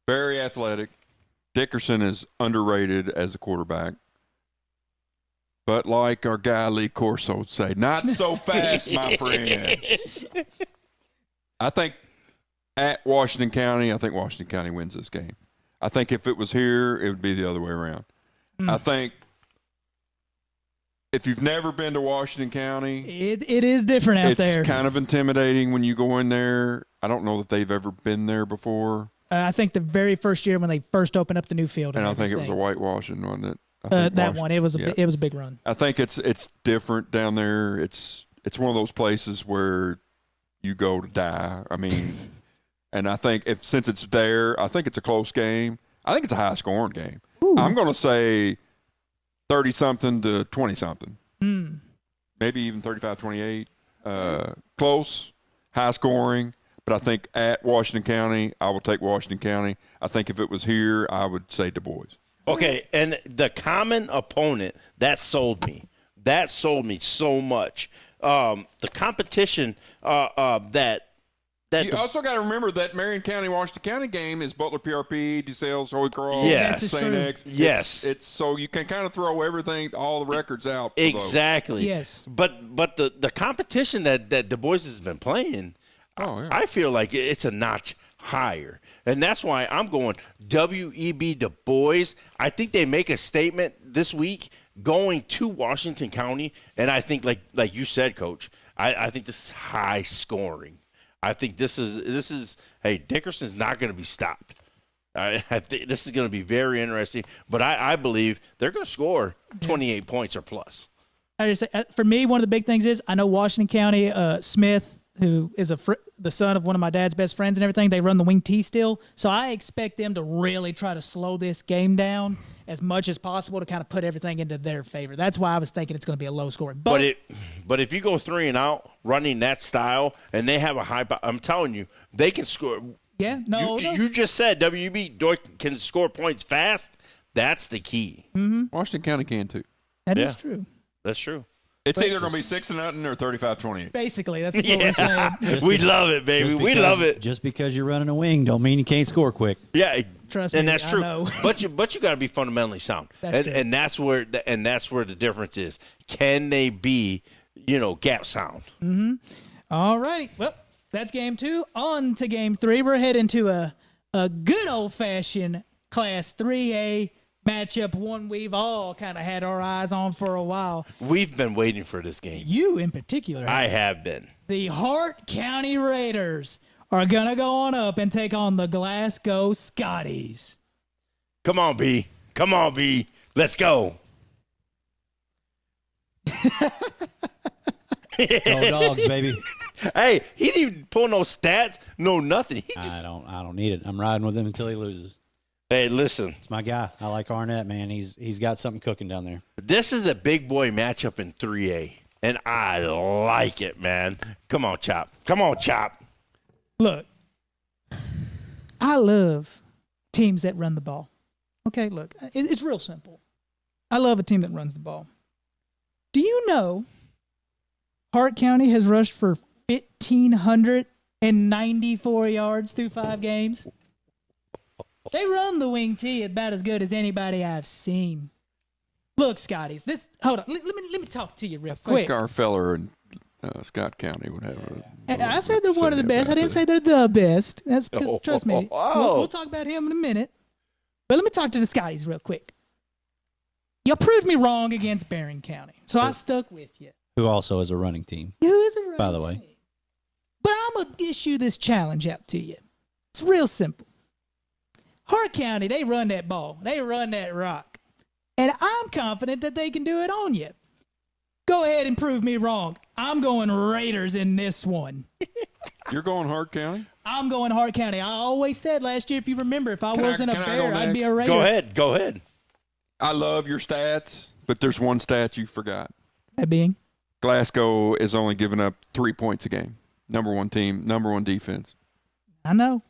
very athletic. Dickerson is underrated as a quarterback. But like our guy Lee Corso would say, not so fast, my friend. I think at Washington County, I think Washington County wins this game. I think if it was here, it would be the other way around. I think if you've never been to Washington County, it is different out there. It's kind of intimidating when you go in there. I don't know that they've ever been there before. I think the very first year when they first opened up the new field, and I think it was a whitewashing, wasn't it? That one, it was a big run. I think it's different down there. It's one of those places where you go to die. I mean, and I think since it's there, I think it's a close game. I think it's a high scoring game. Ooh. I'm going to say 30-something to 20-something. Maybe even 35-28. Close, high scoring. But I think at Washington County, I will take Washington County. I think if it was here, I would say Du Bois. Okay, and the common opponent, that sold me. That sold me so much. The competition that you also got to remember that Marion County, Washington County game is Butler PRP, DeSales, Holy Cross, Yes. St. X. Yes. It's so you can kind of throw everything, all the records out. for exactly. Yes. But the competition that Du Bois has been playing, I feel like it's a notch higher. And that's why I'm going WEB Du Bois. I think they make a statement this week going to Washington County. And I think, like you said, Coach, I think this is high scoring. I think this is hey, Dickerson's not going to be stopped. I think this is going to be very interesting. But I believe they're going to score 28 points or plus. I just say, for me, one of the big things is I know Washington County, Smith, who is the son of one of my dad's best friends and everything, they run the wing T still. So I expect them to really try to slow this game down as much as possible to kind of put everything into their favor. That's why I was thinking it's going to be a low scoring. But if you go 3 and out running that style and they have a high, I'm telling you, they can score. Yeah, no. You just said WB can score points fast. That's the key. Washington County can too. That is true. That's true. It's either going to be 6-0 or 35-28. Basically, that's what we're saying. We love it, baby. We love it. Just because you're running a wing don't mean you can't score quick. Yeah, Trust me, and that's I true. know. But you got to be fundamentally sound, That's true. and that's where the difference is. Can they be, gap sound? All righty. Well, that's game 2. On to game 3. We're heading to a good old-fashioned Class 3A matchup, one we've all kind of had our eyes on for a while. We've been waiting for this game. You in particular. I have been. The Hart County Raiders are going to go on up and take on the Glasgow Scotties. Come on, B. Come on, B. Let's go. Go Dogs, baby. Hey, he didn't even pull no stats, no nothing. I don't need it. I'm riding with him until he loses. Hey, listen. It's my guy. I like Arnett, man. He's got something cooking down there. This is a big boy matchup in 3A, and I like it, man. Come on, Chop. Come on, Chop. Look, I love teams that run the ball. Okay, look, it's real simple. I love a team that runs the ball. Do you know Hart County has rushed for 1,594 yards through 5 games? They run the wing T about as good as anybody I've seen. Look, Scotties, hold on. Let me talk to you real I quick. think our feller in Scott County would have I said they're one of the best. I didn't say they're the best. That's because, trust me, Oh. we'll talk about him in a minute. But let me talk to the Scotties real quick. You proved me wrong against Barron County, so I stuck with you. Who also is a running team. Who is a running By the way. team. But I'm going to issue this challenge out to you. It's real simple. Hart County, they run that ball. They run that rock. And I'm confident that they can do it on you. Go ahead and prove me wrong. I'm going Raiders in this one. You're going Hart County? I'm going Hart County. I always said last year, if you remember, if I wasn't a can I Bear, go I'd be a next? Raider. Go ahead. I love your stats, but there's one stat you forgot. That being? Glasgow is only giving up 3 points a game. Number one team, number one defense. I know.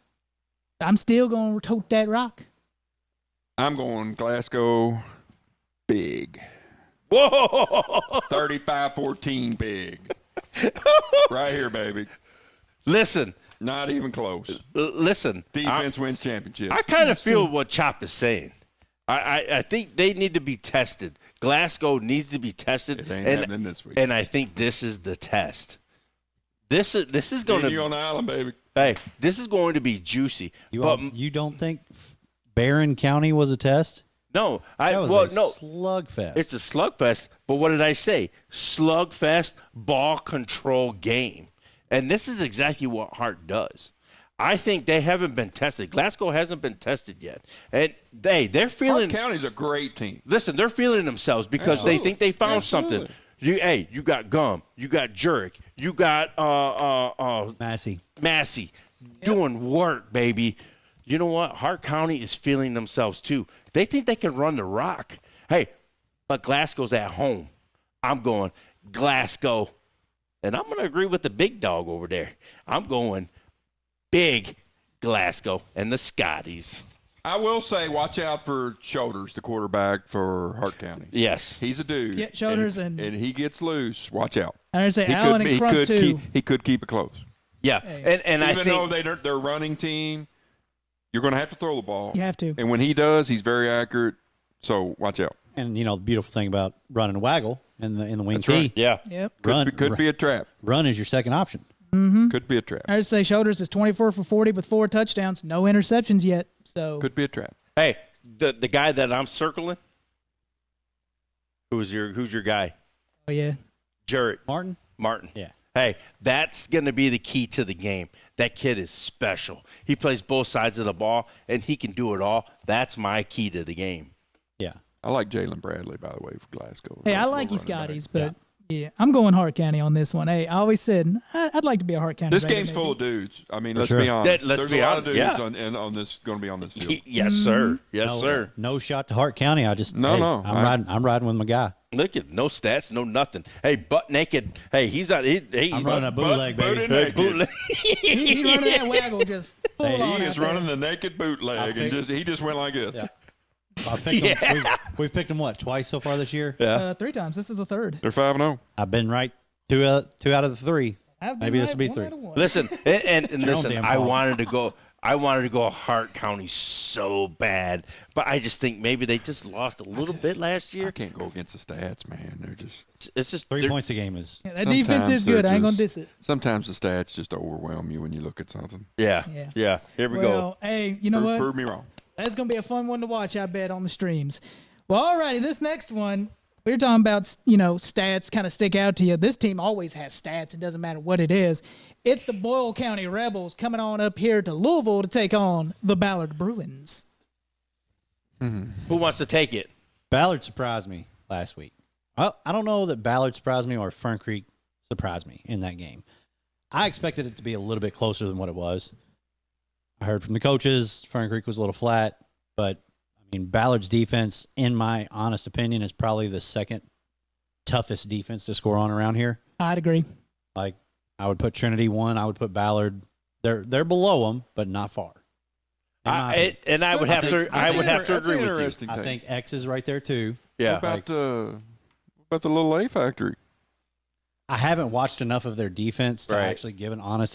I'm still going to tote that rock. I'm going Glasgow big. Whoa! 35-14 big. Right here, baby. Listen, Not even close. listen. Defense wins championship. I kind of feel what Chop is saying. I think they need to be tested. Glasgow needs to be tested. It ain't happening this week. And I think this is the test. This is going you to on the island, baby. hey, this is going to be juicy. You don't think Barron County was a test? No, That was a slugfest. It's a slugfest. But what did I say? Slugfest, ball control game. And this is exactly what Hart does. I think they haven't been tested. Glasgow hasn't been tested yet. And they're Hart feeling County's a great team. listen, they're feeling themselves because Absolutely. they think they found something. Absolutely. You got Gum, you got Jurek, you got Massey. doing work, baby. You know what? Hart County is feeling themselves too. They think they can run the rock. Hey, but Glasgow's at home. I'm going Glasgow. And I'm going to agree with the big dog over there. I'm going big Glasgow and the Scotties. I will say, watch out for Shoulders, the quarterback for Hart County. Yes. He's a dude. Yeah, Shoulders and and- he gets loose. Watch out. I would say He Allen could, and he Crump, could too. keep it close. Yeah. And I Even think though they're running team, you're going to have to throw the ball. You have to. And when he does, he's very accurate. So watch out. And the beautiful thing about running waggle in the wing That's tee, right. yeah. Yep. Could be a trap. run is your second option. Could be a trap. I would say Shoulders is 24 for 40 with 4 touchdowns. No interceptions yet. So Could be a trap. Hey, the guy that I'm circling, who's your guy? oh, yeah. Jarrett Martin? Martin. Yeah. Hey, that's going to be the key to the game. That kid is special. He plays both sides of the ball, and he can do it all. That's my key to the game. Yeah. I like Jalen Bradley, by the way, for Glasgow. Hey, I Little like you, running back. Scotties, but yeah, I'm going Hart County on this one. Hey, I always said I'd like to be a Hart County. This Raider, game's maybe. full of dudes. I mean, For let's sure. be honest. Let's There's be a lot of honest, dudes yeah. on this going to be on this field. Yes, sir. Yes, No, sir. No shot to Hart County. I just No. I'm riding with my guy. Look at no stats, no nothing. Hey, butt naked. Hey, he's out. He's I'm running a bootleg, baby. booted naked. bootleg. He running that waggle just full Hey, on He out is there. running the naked bootleg, think- and he just went like this. Yeah. I picked them, we've picked them, twice so far this year? 3 times. This is the third. They're 5-0. I've been right two out of the 3. I've been Maybe this right will be one 3. out of one. Listen, and your own listen. damn I fault. wanted to go Hart County so bad, but I just think maybe they just lost a little bit last I year. can't go against the stats, man. They're just It's just 3 they're- points a game is. Yeah, that defense sometimes is good. they're I ain't going to just- diss it. Sometimes the stats just overwhelm you when you look at something. Yeah, Yeah. yeah. Here we go. Well, hey, you know what? Prove me wrong. That's going to be a fun one to watch, I bet, on the streams. Well, all righty. This next one, we're talking about, stats kind of stick out to you. This team always has stats. It doesn't matter what it is. It's the Boyle County Rebels coming on up here to Louisville to take on the Ballard Bruins. Who wants to take it? Ballard surprised me last week. Well, I don't know that Ballard surprised me or Fern Creek surprised me in that game. I expected it to be a little bit closer than what it was. I heard from the coaches, Fern Creek was a little flat, but Ballard's defense, in my honest opinion, is probably the second toughest defense to score on around here. I'd agree. Like, I would put Trinity 1, I would put Ballard. They're below them, but not far. In my opinion. And I would have to. I would have to That's agree with you. interesting I take. think X is right there too. Yeah. What about the little A factory? I haven't watched enough of their defense to Right. actually give an honest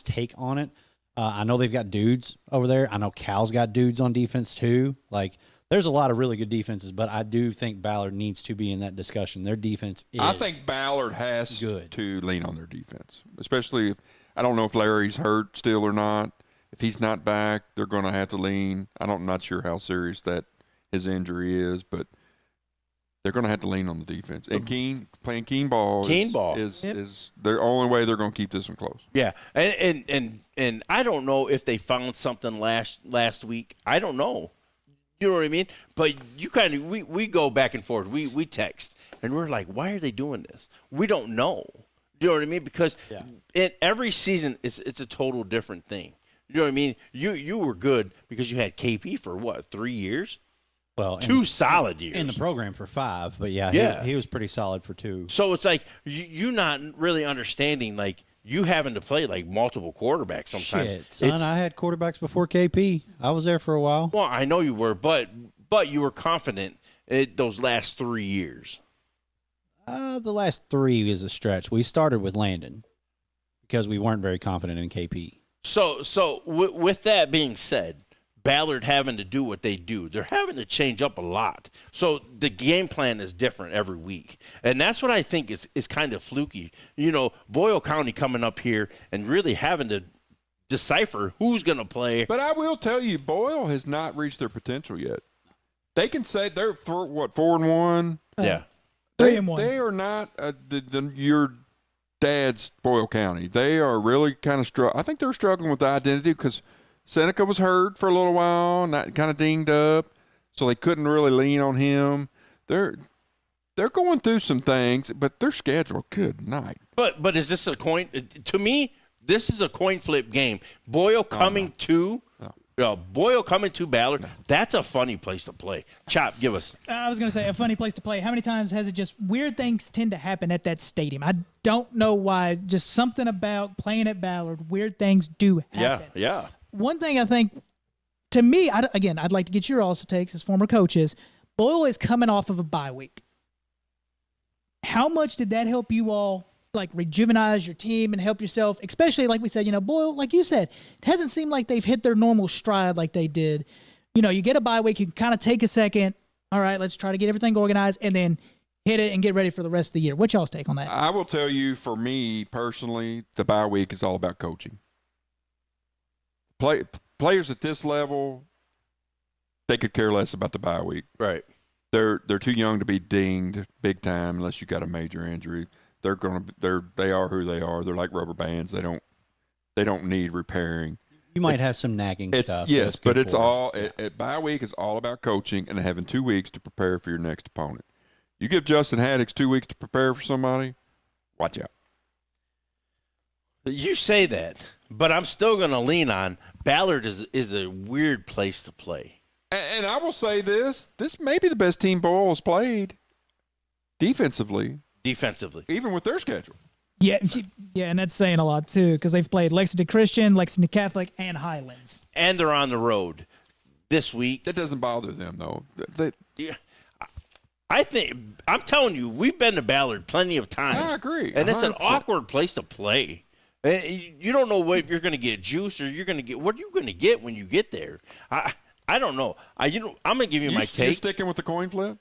take on it. I know they've got dudes over there. I know Cal's got dudes on defense too. Like, there's a lot of really good defenses, but I do think Ballard needs to be in that discussion. Their defense is I think Ballard has good. to lean on their defense, especially if I don't know if Larry's hurt still or not. If he's not back, they're going to have to lean. I'm not sure how serious that his injury is, but they're going to have to lean on the defense. And playing keen ball is Yep. the only way they're going to keep this one close. Yeah, and I don't know if they found something last week. I don't know. You know what I mean? But you kind of we go back and forth. We text and we're like, why are they doing this? We don't know. You know what I mean? Because in every season it's a total different thing. You know what I mean? You were good because you had KP for what, 3 years? Well, 2 solid years in the program for 5, but Yeah. he was pretty solid for 2. So it's like you not really understanding, like, you having to play like multiple quarterbacks sometimes. Shit, son, I had quarterbacks before KP. I was there for a while. Well, I know you were, but you were confident those last 3 years. The last 3 is a stretch. We started with Landon because we weren't very confident in KP. So with that being said, Ballard having to do what they do, they're having to change up a lot. So the game plan is different every week. And that's what I think is kind of fluky. You know, Boyle County coming up here and really having to decipher who's going to play. But I will tell you, Boyle has not reached their potential yet. They can say they're 4-1. Yeah. 3-1. They are not your dad's Boyle County. They are really kind of I think they're struggling with the identity because Seneca was hurt for a little while, not kind of dinged up, so they couldn't really lean on him. They're going through some things, but their schedule, good night. But is this a coin? To me, this is a coin flip game. Boyle coming to Ballard. That's a funny place to play. Chop, give us. I was going to say, a funny place to play. How many times has it just weird things tend to happen at that stadium? I don't know why. Just something about playing at Ballard. Weird things do happen. Yeah. One thing I think, to me, I'd like to get your all's takes as former coaches. Boyle is coming off of a bye week. How much did that help you all, like, rejuvenize your team and help yourself? Especially, like we said, Boyle, like you said, it hasn't seemed like they've hit their normal stride like they did. You get a bye week, you can kind of take a second. All right, let's try to get everything organized and then hit it and get ready for the rest of the year. What's y'all's take on that? I will tell you, for me personally, the bye week is all about coaching. Players at this level, they could care less about the bye week. Right. They're too young to be dinged big time unless you got a major injury. They are who they are. They're like rubber bands. They don't need repairing. You might have some nagging stuff. Yes, but it's all bye week is all about coaching and having 2 weeks to prepare for your next opponent. You give Justin Haddix 2 weeks to prepare for somebody, watch out. You say that, but I'm still going to lean on Ballard is a weird place to play. And I will say this may be the best team Boyle has played defensively, even with their schedule. Yeah, and that's saying a lot, too, because they've played Lexington Christian, Lexington Catholic, and Highlands. And they're on the road this week. That doesn't bother them, though. I think, I'm telling you, we've been to Ballard plenty of times. I agree. And it's an 100%. awkward place to play. You don't know if you're going to get juice or you're going to get, what are you going to get when you get there? I don't know. I'm going to give you my take. You're sticking with the coin flip?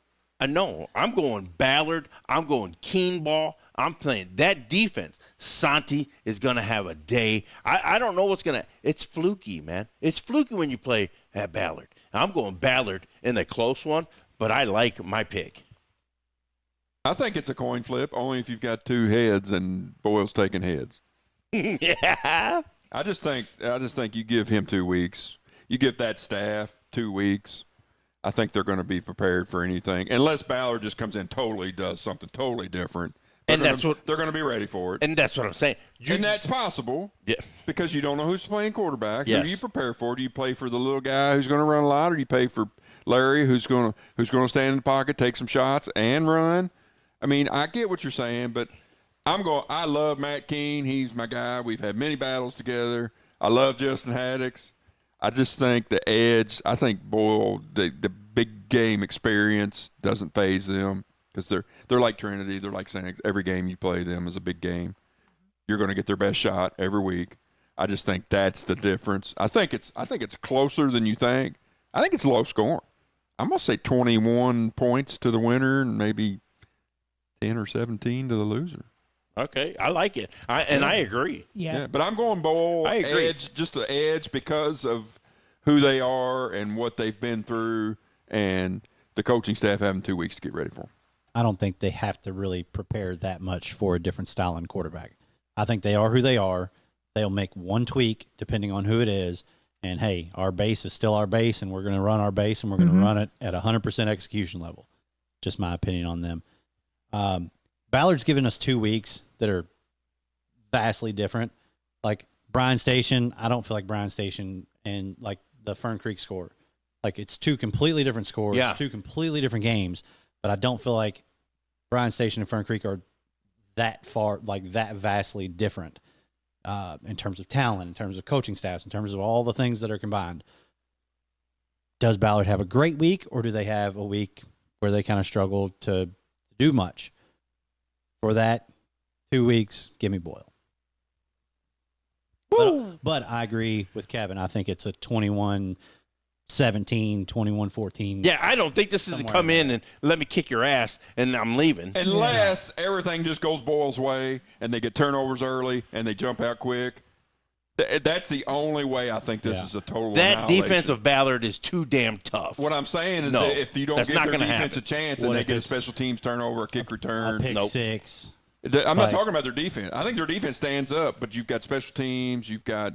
No, I'm going Ballard. I'm going Keen ball. I'm playing that defense. Santi is going to have a day. I don't know what's going to – it's fluky, man. It's fluky when you play at Ballard. I'm going Ballard in the close one, but I like my pick. I think it's a coin flip, only if you've got 2 heads and Boyle's taking heads. Yeah. I just think you give him 2 weeks. You give that staff 2 weeks. I think they're going to be prepared for anything, unless Ballard just comes in does something totally different. They're going to be ready for it. And that's what I'm saying. And that's possible. Yeah. Because you don't know who's playing quarterback. Yes. Who do you prepare for? Do you play for the little guy who's going to run a lot, or do you pay for Larry who's going to stand in the pocket, take some shots, and run? I mean, I get what you're saying, but I love Matt Keene. He's my guy. We've had many battles together. I love Justin Haddix. I just think the edge, I think Boyle, the big game experience doesn't phase them because they're like Trinity. They're like saying every game you play them is a big game. You're going to get their best shot every week. I just think that's the difference. I think it's closer than you think. I think it's low scoring. I'm going to say 21 points to the winner and maybe 10 or 17 to the loser. Okay, I like it. I agree. Yeah. But I'm going Bowl I agree. edge, just the edge because of who they are and what they've been through, and the coaching staff having 2 weeks to get ready for them. I don't think they have to really prepare that much for a different style in quarterback. I think they are who they are. They'll make one tweak depending on who it is. And, hey, our base is still our base, and we're going to run our base, and we're going to run it at 100% execution level. Just my opinion on them. Ballard's given us 2 weeks that are vastly different. Like Bryan Station, I don't feel like Bryan Station and like the Fern Creek score. Like it's two completely different scores, two completely different games, but I don't feel like Bryan Station and Fern Creek are that far, like that vastly different in terms of talent, in terms of coaching staffs, in terms of all the things that are combined. Does Ballard have a great week, or do they have a week where they kind of struggle to do much? For that, 2 weeks, give me Boyle. But I agree with Kevin. I think it's a 21-17, 21-14. Yeah, I don't think this is to come in and let me kick your ass and I'm leaving. Unless everything just goes Boyle's way and they get turnovers early and they jump out quick. That's the only way I think this is a total That annihilation. defense of Ballard is too damn tough. What I'm saying is if you don't give their defense a chance and they get a special teams turnover, a kick return. A pick six. I'm not talking about their defense. I think their defense stands up, but you've got special teams. You've got,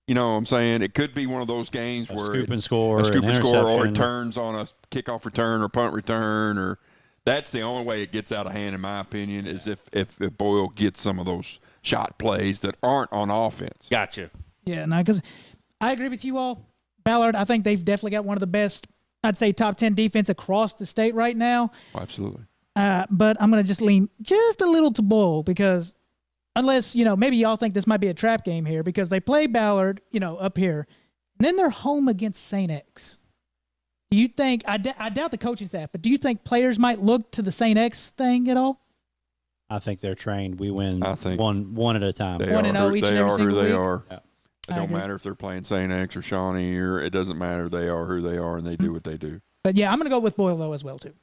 you know what I'm saying? It could be one of those games where scoop and score, a scoop and score, or it turns on a kickoff return or punt return, or that's the only way it gets out of hand, in my opinion, is if Boyle gets some of those shot plays that aren't on offense. Gotcha. Yeah, no, because I agree with you all. Ballard, I think they've definitely got one of the best, I'd say, top 10 defense across the state right now. Oh, absolutely. But I'm going to just lean just a little to Boyle because unless, maybe y'all think this might be a trap game here because they play Ballard, up here. And then they're home against St. X. Do you think, I doubt the coaching staff, but do you think players might look to the St. X thing at all? I think they're trained. We win I think one at a time. They 1-0 each and every are who single they week? are. Yeah. It don't matter if they're playing St. X or Shawnee, or it doesn't matter. They are who they are, and they do what they do. But, yeah, I'm going to go with Boyle, though, as well, too.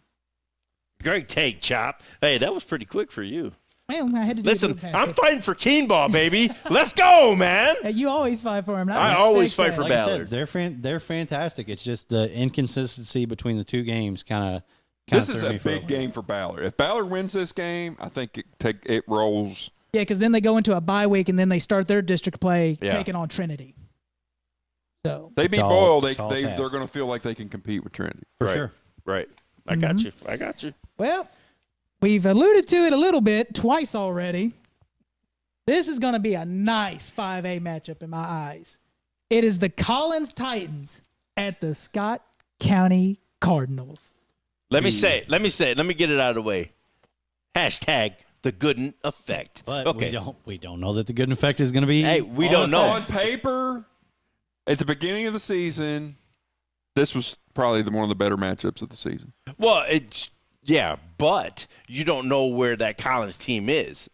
Great take, Chop. Hey, that was pretty quick for you. Well, I had to do Listen, it I'm fighting for Keenball, baby. Let's go, man. You always fight for him. I always fight for Like I Ballard. said, they're fantastic. It's just the inconsistency between the two games kind of. This is a big game for Ballard. If Ballard wins this game, I think it rolls. Yeah, because then they go into a bye week and then they start their district play taking on Trinity. So They beat Tall- Boyle, tall they're task. going to feel like they can compete with Trinity. For Right. sure. Right. I got you. well, we've alluded to it a little bit twice already. This is going to be a nice 5A matchup in my eyes. It is the Collins Titans at the Scott County Cardinals. Let me say it. Let me get it out of the way. Hashtag the Gooden effect. But okay. we don't know that the good effect is going to be. Hey, we don't know. On paper, at the beginning of the season, this was probably one of the better matchups of the season. Well, but you don't know where that Collins team is.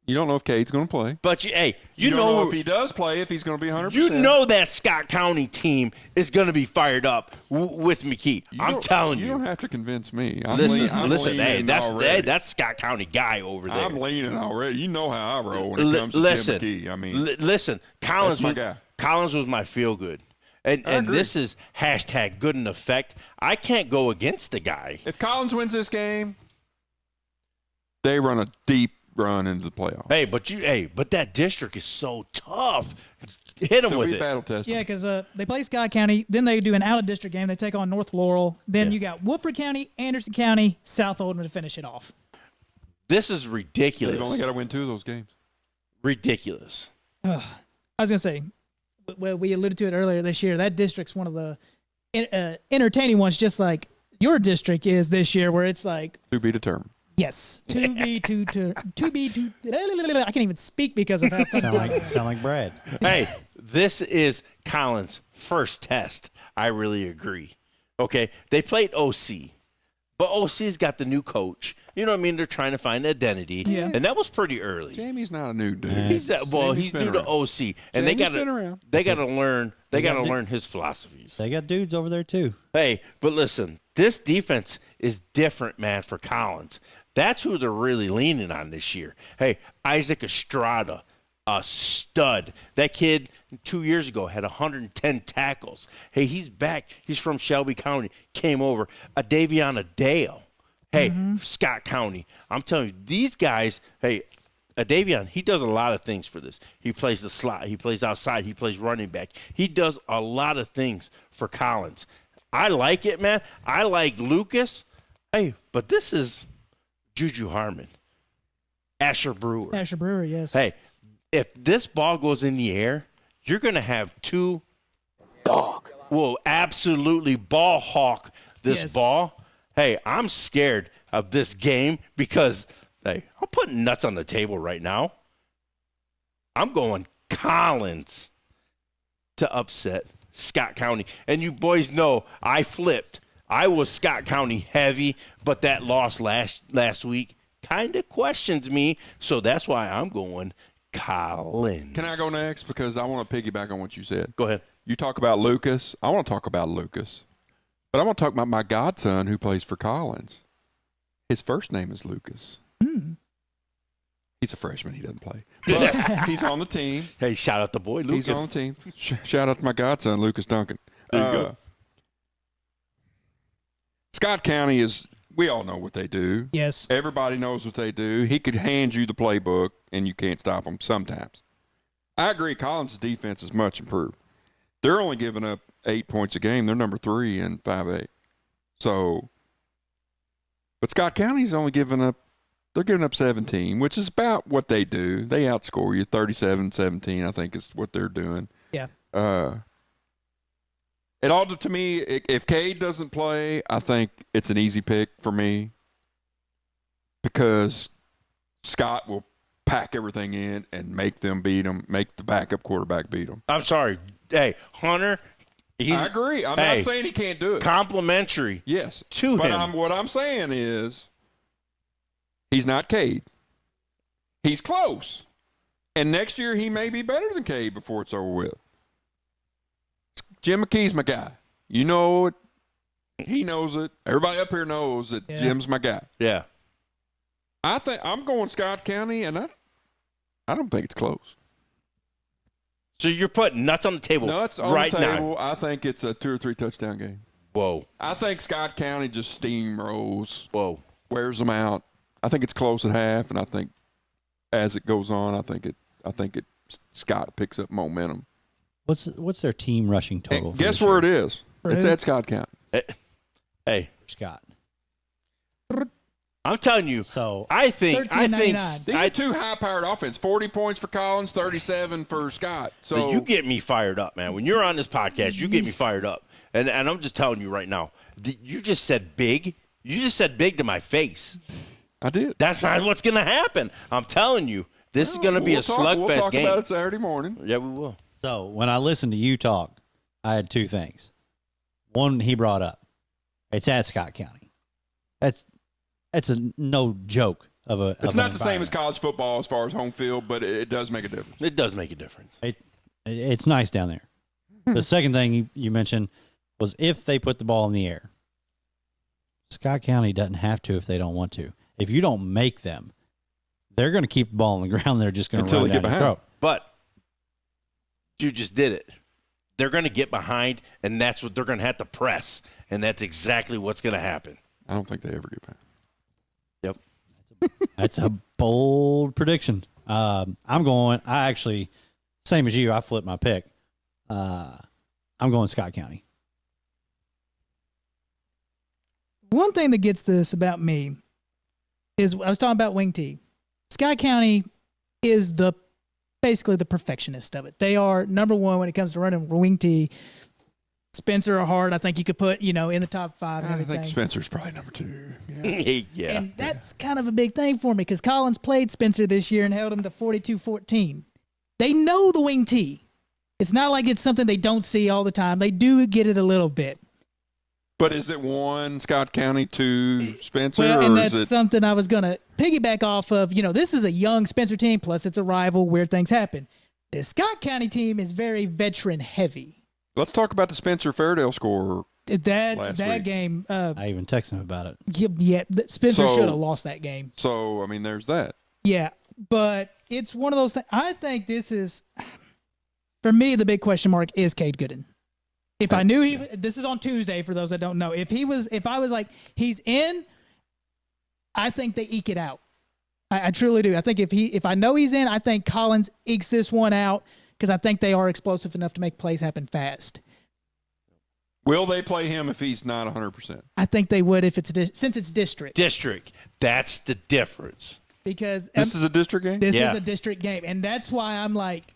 You don't know if Cade's going to play. But you don't know if he does play, if he's going to be 100%. You know that Scott County team is going to be fired up with McKee. I'm telling you. You don't have to convince me. Listen, leaning already. that's Scott County guy over there. I'm leaning already. You know how I roll when it comes to Tim McKee. I mean, listen, Collins that's my guy. Collins was my feel good. And agree. this is hashtag good in effect. I can't go against the guy. if Collins wins this game, they run a deep run into the playoff. But that district is so tough. Hit them They'll with be it. battle tested. Yeah, because they play Scott County, then they do an out-of-district game. They take on North Laurel. Then you got Woodford County, Anderson County, South Oldham to finish it off. This is ridiculous. They've only got to win 2 of those games. Ridiculous. I was going to say, well, we alluded to it earlier this year. That district's one of the entertaining ones, just like your district is this year, where it's like, To be determined. yes, to be. I can't even speak because of how sound like Brad. Hey, this is Collins' first test. I really agree. Okay, they played OC, but OC's got the new coach. You know what I mean? They're trying to find identity, and that was pretty early. Jamie's not a new dude. He's Jamie's been new to around. OC, and Jamie's been around. they got to learn. They got to got learn his philosophies. They got dudes over there too. Hey, but listen, this defense is different, man, for Collins. That's who they're really leaning on this year. Hey, Isaac Estrada, a stud. That kid 2 years ago had 110 tackles. Hey, he's back. He's from Shelby County. Came over. Davion Dale. Hey, Scott County. I'm telling you, these guys, hey, Davion, he does a lot of things for this. He plays the slot. He plays outside. He plays running back. He does a lot of things for Collins. I like it, man. I like Lucas. Hey, but this is Juju Harmon, Asher Brewer. Asher Brewer, yes. Hey, if this ball goes in the air, you're going to have two will absolutely ball hawk this Yes. ball. Hey, I'm scared of this game because, hey, I'm putting nuts on the table right now. I'm going Collins to upset Scott County. And you boys know I flipped. I was Scott County heavy, but that loss last week kind of questions me. So that's why I'm going Collins. Can I go next? Because I want to piggyback on what you said. Go ahead. You talk about Lucas. I want to talk about Lucas. But I want to talk about my godson who plays for Collins. His first name is Lucas. He's a freshman. He doesn't play. But he's on the team. Hey, shout out the boy, Lucas. He's on the team. Shout out to my godson, Lucas Duncan. There you go. Scott County is, we all know what they do. Yes. Everybody knows what they do. He could hand you the playbook, and you can't stop him sometimes. I agree. Collins' defense is much improved. They're only giving up 8 points a game. They're number 3 in 5A. So, but Scott County's only giving up, they're giving up 17, which is about what they do. They outscore you 37-17, I think is what they're doing. Yeah. It all, to me, if Cade doesn't play, I think it's an easy pick for me because Scott will pack everything in and make them beat them, make the backup quarterback beat them. I'm sorry. Hey, Hunter, I agree. I'm not saying he can't do it. Complimentary. Yes. To but him. What I'm saying is he's not Cade. He's close. And next year he may be better than Cade before it's over with. Jim McKee's my guy. You know it. He knows it. Everybody up here knows that Jim's my guy. Yeah. I think I'm going Scott County, and I don't think it's close. So you're putting nuts on the table Nuts on right the table. now. I think it's a 2 or 3 touchdown game. Whoa. I think Scott County just steamrolls, Whoa. wears them out. I think it's close at half, and I think as it goes on, I think Scott picks up momentum. What's their team rushing total? And guess where it is? It's at Scott County. Hey, Scott. I'm telling you. So I think $13.99. These are 2 high-powered offense. 40 points for Collins, 37 for Scott. So you get me fired up, man. When you're on this podcast, you get me fired up. And I'm just telling you right now, you just said big. You just said big to my face. I did. That's not what's going to happen. I'm telling you. This is going to be a slugfest We'll talk game. about it Saturday morning. Yeah, we will. So when I listened to you talk, I had 2 things. One, he brought up, it's at Scott County. That's a no joke of a. It's of not an the same as environment. college football as far as home field, but it does make a difference. It does make a difference. It's nice down there. The second thing you mentioned was if they put the ball in the air. Scott County doesn't have to if they don't want to. If you don't make them, they're going to keep the ball on the ground. They're just going to Until run they down get your behind. throat. But you just did it. They're going to get behind, and that's what they're going to have to press, and that's exactly what's going to happen. I don't think they ever get behind. Yep. That's a bold prediction. I'm going. I actually, same as you. I flipped my pick. I'm going Scott County. One thing that gets this about me is I was talking about wing T. Scott County is basically the perfectionist of it. They are number one when it comes to running wing T. Spencer or Hart, I think you could put, in the top 5 and I everything. think Spencer's probably number 2. Yeah. Yeah. And that's kind of a big thing for me because Collins played Spencer this year and held him to 42-14. They know the wing T. It's not like it's something they don't see all the time. They do get it a little bit. But is it 1 Scott County, 2 Spencer, Well, and or that's is it? something I was going to piggyback off of. This is a young Spencer team, plus it's a rival. Weird things happen. The Scott County team is very veteran heavy. Let's talk about the Spencer Fairdale score. That week. game, I even texted him about it. Spencer So- should have lost that game. So, I mean, there's that. Yeah, but it's one of those things. I think this is, for me, the big question mark is Cade Gooden. If I knew this is on Tuesday for those that don't know. If I was like, he's in, I think they eke it out. I truly do. I think if I know he's in, I think Collins ekes this one out because I think they are explosive enough to make plays happen fast. Will they play him if he's not 100%? I think they would if since it's district. District. That's the difference. Because This is a district game? this Yeah. is a district game, and that's why I'm like,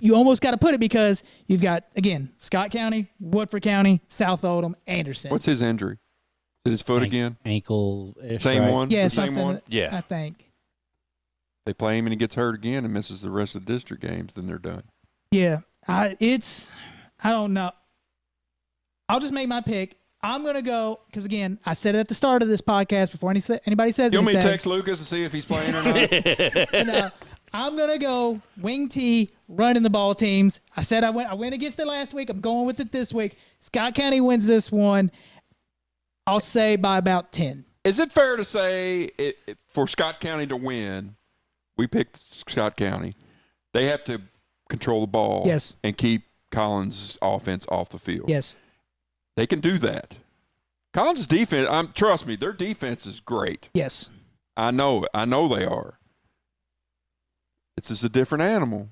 you almost got to put it because you've got again Scott County, Woodford County, South Oldham, Anderson. What's his injury? Is it his foot again? Ankle. Same one? yeah, The same something. one? Yeah. I think. They play him and he gets hurt again and misses the rest of the district games, then they're done. Yeah, I don't know. I'll just make my pick. I'm gonna go because again, I said it at the start of this podcast before anybody says You want me anything. to text Lucas to see if he's playing or not? And, I'm gonna go wing T running the ball teams. I said I went against it last week. I'm going with it this week. Scott County wins this one. I'll say by about 10. Is it fair to say for Scott County to win, we picked Scott County, they have to control the ball Yes. and keep Collins' offense off the field? Yes. They can do that. Collins' defense, trust me, their defense is great. Yes. I know it. I know they are. It's just a different animal.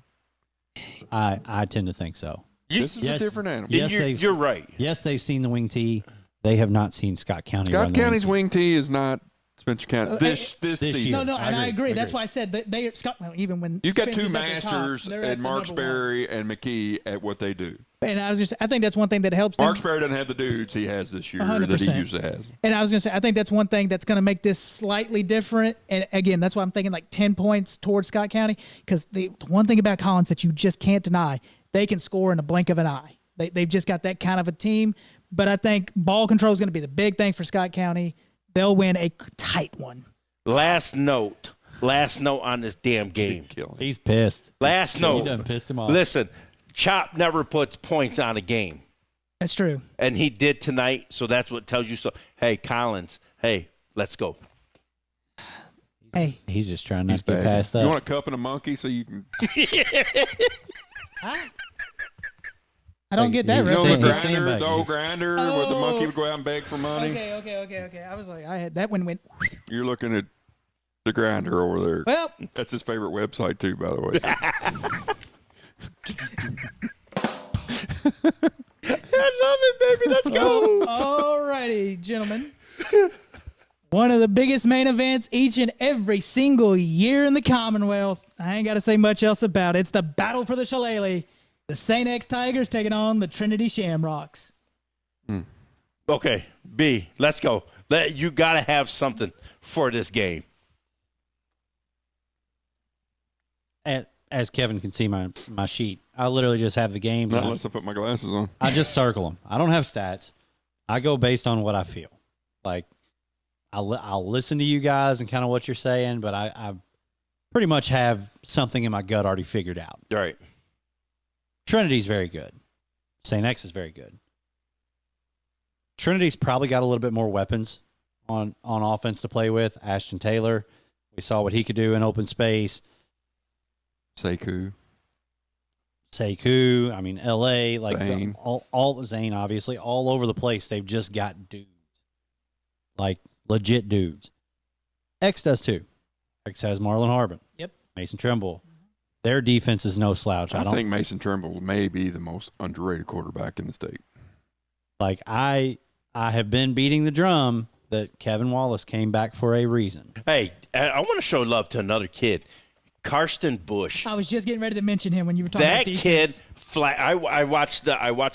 I tend to think so. This is Yes. a different animal. Yes, You're right. Yes, they've seen the wing tee. They have not seen Scott County. Scott run the County's wing wing tee is not Spencer County this This season. year. No, no, I and I agree. agree. That's Agree. why I said that they Scott. Well, even when You've got two Spencer's at the top, masters they're at and the number Marksberry and McKee at what they do. one. And I was just, I think that's one thing that helps them. Marksberry doesn't have the dudes he has this year that he 100%. usually has. And I was going to say, I think that's one thing that's going to make this slightly different. And again, that's why I'm thinking like 10 points towards Scott County. Because the one thing about Collins that you just can't deny, they can score in a blink of an eye. They've just got that kind of a team. But I think ball control is going to be the big thing for Scott County. They'll win a tight one. Last note on this damn game. Killing. He's pissed. Last He note. done pissed him off. Listen, Chop never puts points on a game, That's true. and he did tonight. So that's what tells you. So, hey, Collins, hey, let's go. Hey, He's just trying not He's to get bad. past You that. want a cup and a monkey so you can I don't get that You you know know He's the reference. saying grinder, back. the old grinder where the monkey would go out and beg for money. Okay. I was like, I had that one went. You're looking at the grinder over there. Well, That's his favorite website too, by the way. I love it, baby. Let's go. alrighty, gentlemen. One of the biggest main events each and every single year in the Commonwealth. I ain't got to say much else about it. It's the battle for the Shillelagh. The St. X Tigers taking on the Trinity Shamrocks. Okay, B, let's go. You got to have something for this game. As Kevin can see my sheet, I literally just have the games. Not and unless I put my glasses on. I just circle them. I don't have stats. I go based on what I feel. Like I'll listen to you guys and kind of what you're saying, but I pretty much have something in my gut already figured out. All right. Trinity's very good. St. X is very good. Trinity's probably got a little bit more weapons on offense to play with. Ashton Taylor, we saw what he could do in open space. Sekou. Sekou, I mean LA, like Zane. all Zane, obviously, all over the place. They've just got dudes, like legit dudes. X does too. X has Marlon Harbin. Yep. Mason Trimble. Their defense is no slouch. I think Mason Trimble may be the most underrated quarterback in the state. Like I have been beating the drum that Kevin Wallace came back for a reason. Hey, I want to show love to another kid, Karsten Bush. I was just getting ready to mention him when you were talking about That defense. kid, I watched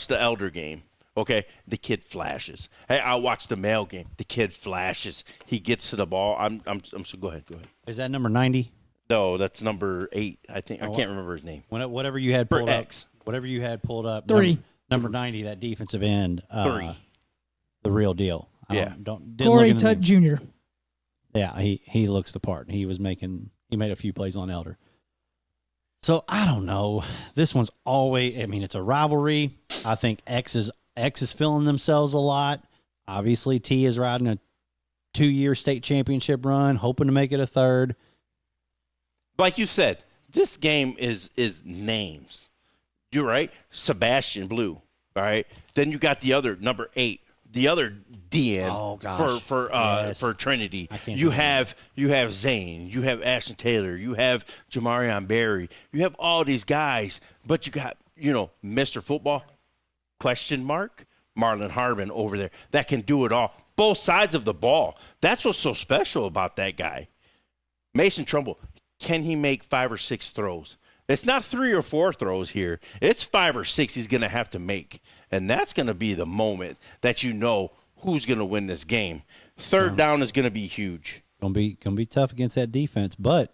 the Elder game. Okay, the kid flashes. Hey, I watched the male game. The kid flashes. He gets to the ball. I'm so go ahead. Is that number 90? No, that's number 8. I think I can't remember his name. Whatever you had For pulled up. X. Whatever you had pulled up. 3. Number 90, that defensive end. 3. The real deal. Yeah. Didn't Corey look in the- Tutt Jr. Yeah, he looks the part. He made a few plays on Elder. So I don't know. This one's always, I mean, it's a rivalry. I think X is filling themselves a lot. Obviously, T is riding a 2-year state championship run, hoping to make it a third. Like you said, this game is Names. You're right. Sebastian Blue. All right. Then you got the other number 8. the other DN Oh, gosh. Yes. for Trinity. I can't You think have Zane, you have Ashton Taylor, you have Jamarion Berry, you have all these guys, but you got Mr. Football question mark Marlon Harbin over there that can do it all, both sides of the ball. That's what's so special about that guy. Mason Trumbull, can he make 5 or 6 throws? It's not 3 or 4 throws here. It's 5 or 6 he's going to have to make. And that's going to be the moment that who's going to win this game. Third down is going to be huge. Gonna be tough against that defense, but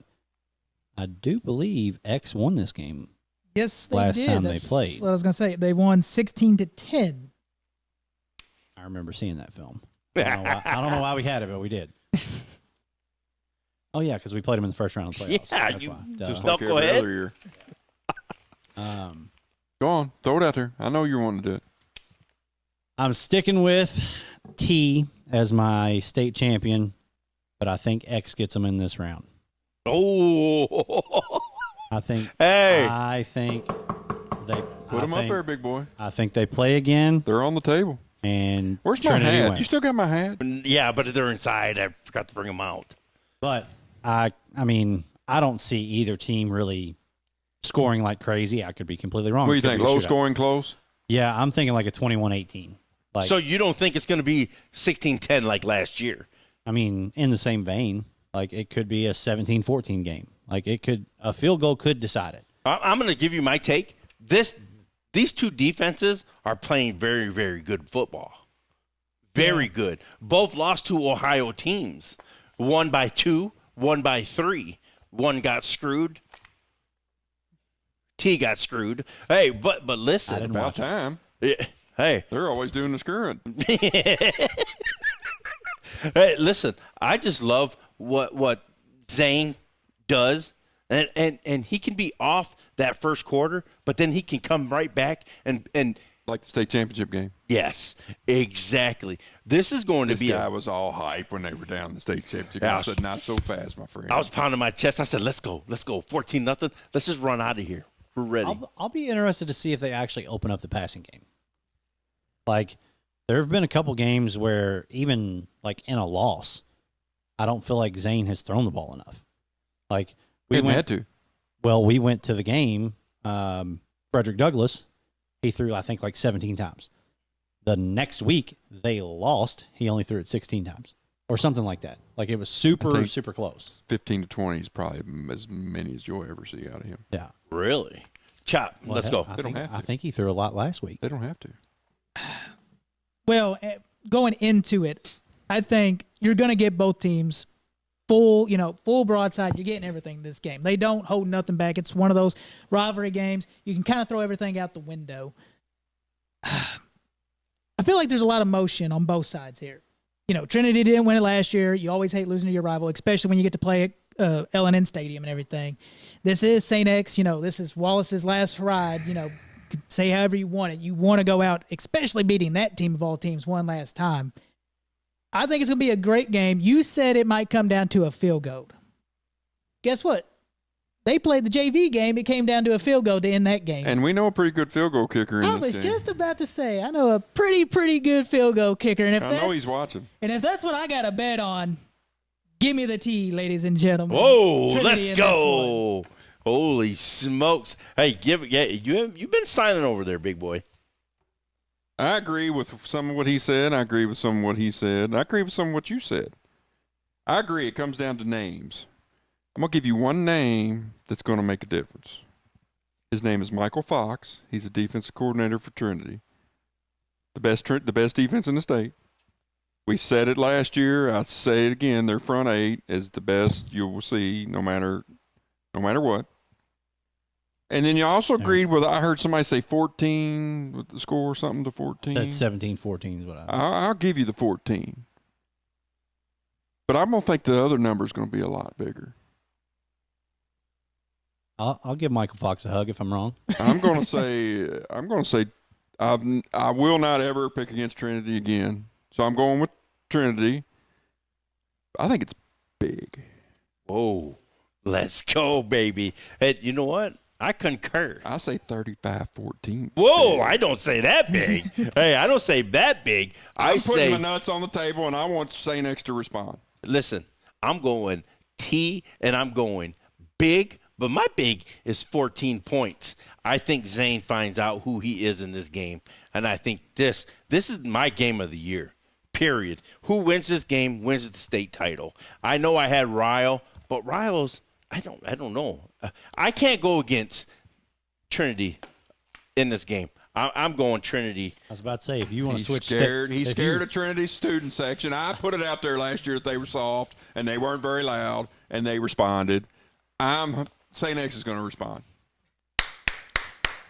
I do believe X won this game. Yes, they Last did. time they That's played. what I was going to say. They won 16-10. I remember seeing that film. I don't know why we had it, but we did. Oh yeah, because we played them in the first round of the playoffs. Yeah, That's you- why. Just Duh. like go every ahead. other year. Um, Go on, throw it out there. I know you're wanting to do it. I'm sticking with T as my state champion, but I think X gets them in this round. Oh, I think. hey. I think they Put them up there, big boy. I think they play again, They're on the table. and Where's my Trinity hat? wins. You still got my hat? Yeah, but they're inside. I forgot to bring them out. But I mean, I don't see either team really scoring like crazy. I could be completely wrong. What do you It could think? be a Low shootout. scoring, close? Yeah, I'm thinking like a 21-18. Like, So you don't think it's going to be 16-10 like last year? I mean, in the same vein, like it could be a 17-14 game. Like a field goal could decide it. I'm going to give you my take. These two defenses are playing very, very good football. Very good. Both lost to Ohio teams. One by 2, one by 3. One got screwed. T got screwed. Hey, but I listen. didn't About watch it. time. Hey, They're always doing the screwing. hey, listen. I just love what Zane does. And he can be off that first quarter, but then he can come right back and Like the state championship game. yes, exactly. This is going to This be guy was all hype when they were down in the state championship game. Yeah, I said, not so fast, my friend. I was pounding my chest. I said, let's go. 14-0. Let's just run out of here. We're ready. I'll be interested to see if they actually open up the passing game. Like, there have been a couple games where even like in a loss, I don't feel like Zane has thrown the ball enough. Like we had to. Well, we went to the game. Frederick Douglass, he threw, I think, like 17 times. The next week, they lost. He only threw it 16 times or something like that. Like, it was super, super close. 15 to 20 is probably as many as you'll ever see out of him. Yeah. Really? Chop. Well, Let's go. They don't have to. I think he threw a lot last week. They don't have to. Well, going into it, I think you're going to get both teams full broadside. You're getting everything this game. They don't hold nothing back. It's one of those rivalry games. You can kind of throw everything out the window. I feel like there's a lot of motion on both sides here. Trinity didn't win it last year. You always hate losing to your rival, especially when you get to play at L&N Stadium and everything. This is St. X. This is Wallace's last ride. Say however you want it. You want to go out, especially beating that team of all teams one last time. I think it's going to be a great game. You said it might come down to a field goal. Guess what? They played the JV game. It came down to a field goal to end that game. And we know a pretty good field goal kicker in I this was game. just about to say, I know a pretty good field goal kicker. And if I know he's watching. And if that's what I got to bet on, give me the T, ladies and gentlemen. Whoa, Trinity let's in this go. Holy smokes. Hey, you've been silent over there, big boy. I agree with some of what he said. I agree with some of what he said. And I agree with some of what you said. I agree. It comes down to names. I'm going to give you one name that's going to make a difference. His name is Michael Fox. He's a defensive coordinator for Trinity. The best defense in the state. We said it last year. I say it again. Their front eight is the best you will see no matter what. And then you also agreed with, I heard somebody say 14 with the score or something to 14. That's 17-14 is what I I'll give you the 14. But I'm going to think the other number is going to be a lot bigger. I'll give Michael Fox a hug if I'm wrong. I'm going to say I will not ever pick against Trinity again. So I'm going with Trinity. I think it's big. Whoa. Let's go, baby. Hey, you know what? I concur. I say 35-14. Whoa, I don't say that big. Hey, I don't say that big. I'm I putting say, my nuts on the table, and I want St. X to respond. listen, I'm going T and I'm going big, but my big is 14 points. I think Zane finds out who he is in this game, and I think this is my game of the year. Period. Who wins this game wins the state title. I know I had Ryle, but Ryle's I don't know. I can't go against Trinity in this game. I'm going Trinity. I was about to say, if you want to He's switch, scared. He's if scared you- of Trinity's student section. I put it out there last year that they were soft and they weren't very loud, and they responded. St. X is going to respond.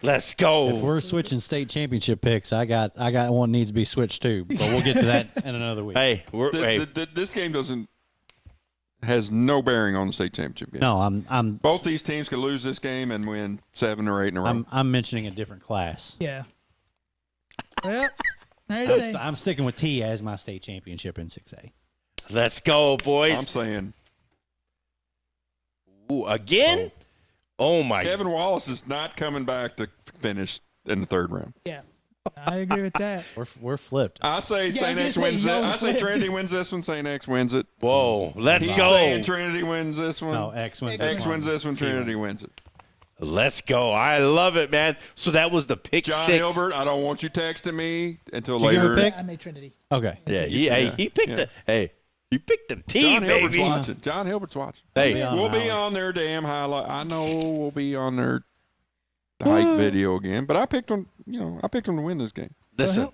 Let's go. If we're switching state championship picks, I got one needs to be switched too. But we'll get to that in another week. Hey, This game has no bearing on the state championship game. No, I'm Both these teams could lose this game and win 7 or 8 in a row. I'm mentioning a different class. Yeah. Well, there's a, I'm sticking with T as my state championship in 6A. let's go, boys. I'm saying Ooh, again? Oh my! Kevin Wallace is not coming back to finish in the 3rd round. yeah. I agree with that. We're flipped. I say Yeah, I was St. gonna X say, wins y'all it. I say flipped. Trinity wins this one. St. X wins it. Whoa, let's He's go. saying Trinity wins this one. No, X wins. X X wins this one. Trinity wins it. Let's go. I love it, man. So that was the pick John 6. Hilbert, I don't want you texting me until Did you give him a later. pick? I made Trinity. Okay. Yeah, he picked yeah. the. Hey, he picked the team, John Hilbert's baby. watching. John Hilbert's watching. Hey, on We'll be highlight. on their damn highlight. I know we'll be on their hype video again, but I picked them. I picked them to win this game. listen.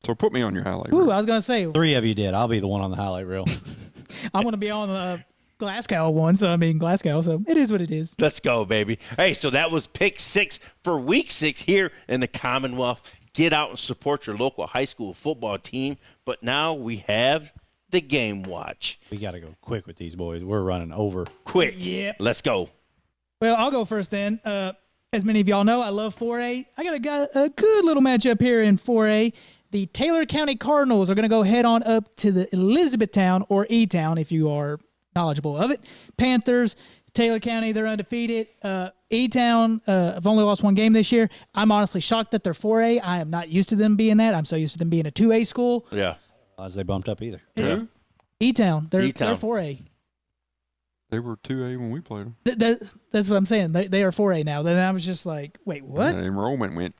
So put me on your highlight. Ooh, reel. I was gonna say 3 of you did. I'll be the one on the highlight reel. I'm gonna be on the Glasgow one, so I mean Glasgow, so it is what it is. Let's go, baby. Hey, so that was pick 6 for week 6 here in the Commonwealth. Get out and support your local high school football team. But now we have the game watch. We got to go quick with these boys. We're running over. Quick. Yep. Let's go. Well, I'll go first then. As many of y'all know, I love 4A. I got a good little matchup here in 4A. The Taylor County Cardinals are going to go head on up to the Elizabethtown or E-Town, if you are knowledgeable of it. Panthers, Taylor County, they're undefeated. E-Town, have only lost 1 game this year. I'm honestly shocked that they're 4A. I am not used to them being that. I'm so used to them being a 2A school. Yeah. As they bumped up either. Who? E-Town, they're E-Town. 4A. They were 2A when we played them. That's what I'm saying. They are 4A now. Then I was just like, wait, what? The enrollment went.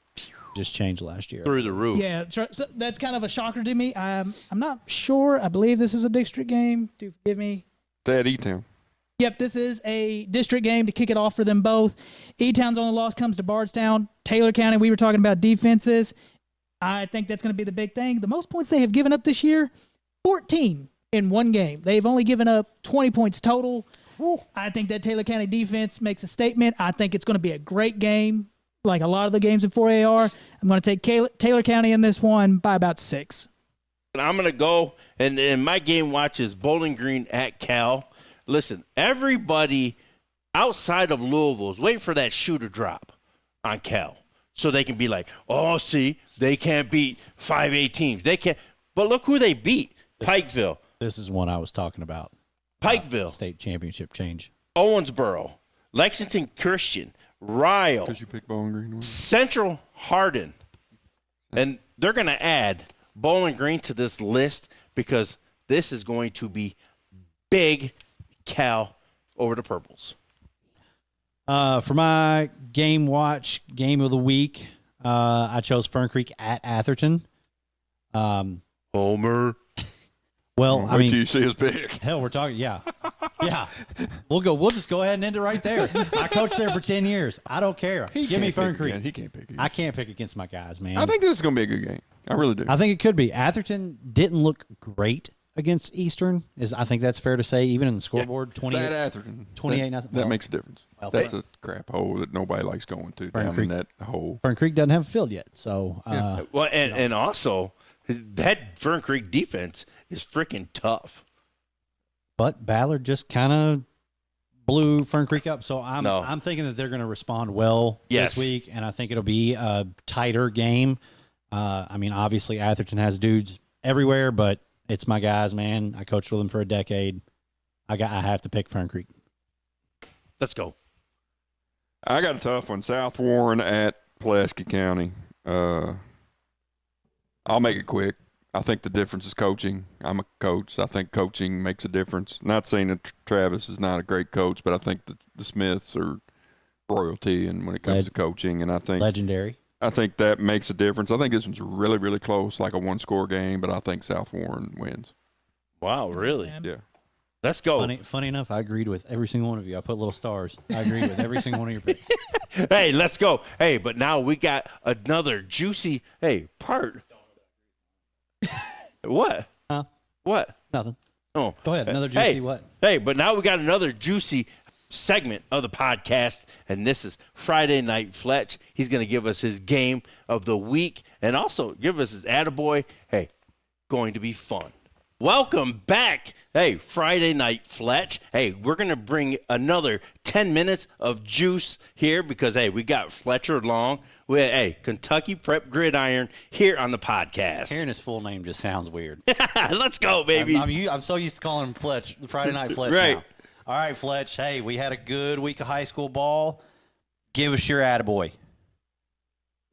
Just changed last year. Through the roof. Yeah, so that's kind of a shocker to me. I'm not sure. I believe this is a district game. Do forgive me. They had E-Town. Yep, this is a district game to kick it off for them both. E-Town's only loss comes to Bardstown. Taylor County, we were talking about defenses. I think that's going to be the big thing. The most points they have given up this year, 14 in 1 game. They've only given up 20 points total. I think that Taylor County defense makes a statement. I think it's going to be a great game, like a lot of the games in 4A are. I'm going to take Taylor County in this one by about 6. And I'm going to go, and my game watch is Bowling Green at Cal. Listen, everybody outside of Louisville is waiting for that shoe to drop on Cal so they can be like, oh, see, they can't beat 5A teams. They can't. But look who they beat. Pikeville. This is one I was talking about. Pikeville. State championship change. Owensboro. Lexington Christian. Ryle. Because you picked Bowling Green to win. Central Hardin. And they're going to add Bowling Green to this list because this is going to be big Cal over the Purples. For my game watch, game of the week, I chose Fern Creek at Atherton. Homer. Well, I Wait till mean, you see his pick. hell, we're talking, yeah. We'll just go ahead and end it right there. I coached there for 10 years. I don't care. Give me Fern Creek. He can't pick. I can't pick against my guys, man. I think this is going to be a good game. I really do. I think it could be. Atherton didn't look great against Eastern. I think that's fair to say, even in the scoreboard, It's 28. at Atherton. 28 nothing. That Well, makes a difference. well, That's a crap hole that nobody likes going to Fern down Creek. in that hole. Fern Creek doesn't have a field yet, so Well, and also, that Fern Creek defense is freaking tough. but Ballard just kind of blew Fern Creek up. So No. I'm thinking that they're going to respond well Yes. this week, and I think it'll be a tighter game. I mean, obviously Atherton has dudes everywhere, but it's my guys, man. I coached with them for a decade. I have to pick Fern Creek. Let's go. I got a tough one. South Warren at Pulaski County. I'll make it quick. I think the difference is coaching. I'm a coach. I think coaching makes a difference. Not saying that Travis is not a great coach, but I think the Smiths are royalty, and when it comes to coaching, and I think Legendary. I think that makes a difference. I think this one's really, really close, like a one-score game, but I think South Warren wins. Wow, really? Yeah. Let's go. Funny enough, I agreed with every single one of you. I put little stars. I agreed with every single one of your picks. Hey, let's go. Hey, but now we got another juicy part. What? Huh? What? Nothing. Oh, Go ahead. Another juicy hey, what? Hey, but now we got another juicy segment of the podcast, and this is Friday Night Fletch. He's going to give us his game of the week and also give us his attaboy. Hey, going to be fun. Welcome back. Hey, Friday Night Fletch. Hey, we're going to bring another 10 minutes of juice here because, hey, we got Fletcher Long with, hey, Kentucky Prep Gridiron here on the podcast. Hearing his full name just sounds weird. Let's go, baby. I'm so used to calling him Fletch, Friday Night Fletch Right. now. All right, Fletch. Hey, we had a good week of high school ball. Give us your attaboy.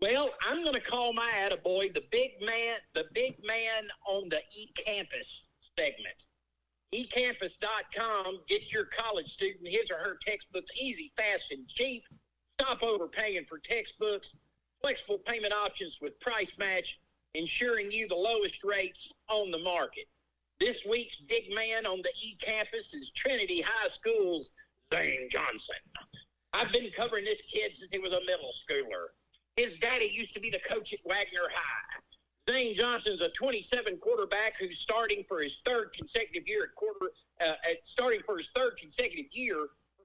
Well, I'm going to call my attaboy the big man on the eCampus segment. eCampus.com, get your college student his or her textbooks easy, fast, and cheap. Stop overpaying for textbooks. Flexible payment options with Price Match, ensuring you the lowest rates on the market. This week's big man on the eCampus is Trinity High School's Zane Johnson. I've been covering this kid since he was a middle schooler. His daddy used to be the coach at Wagner High. Zane Johnson's a 27 quarterback who's starting for his third consecutive year for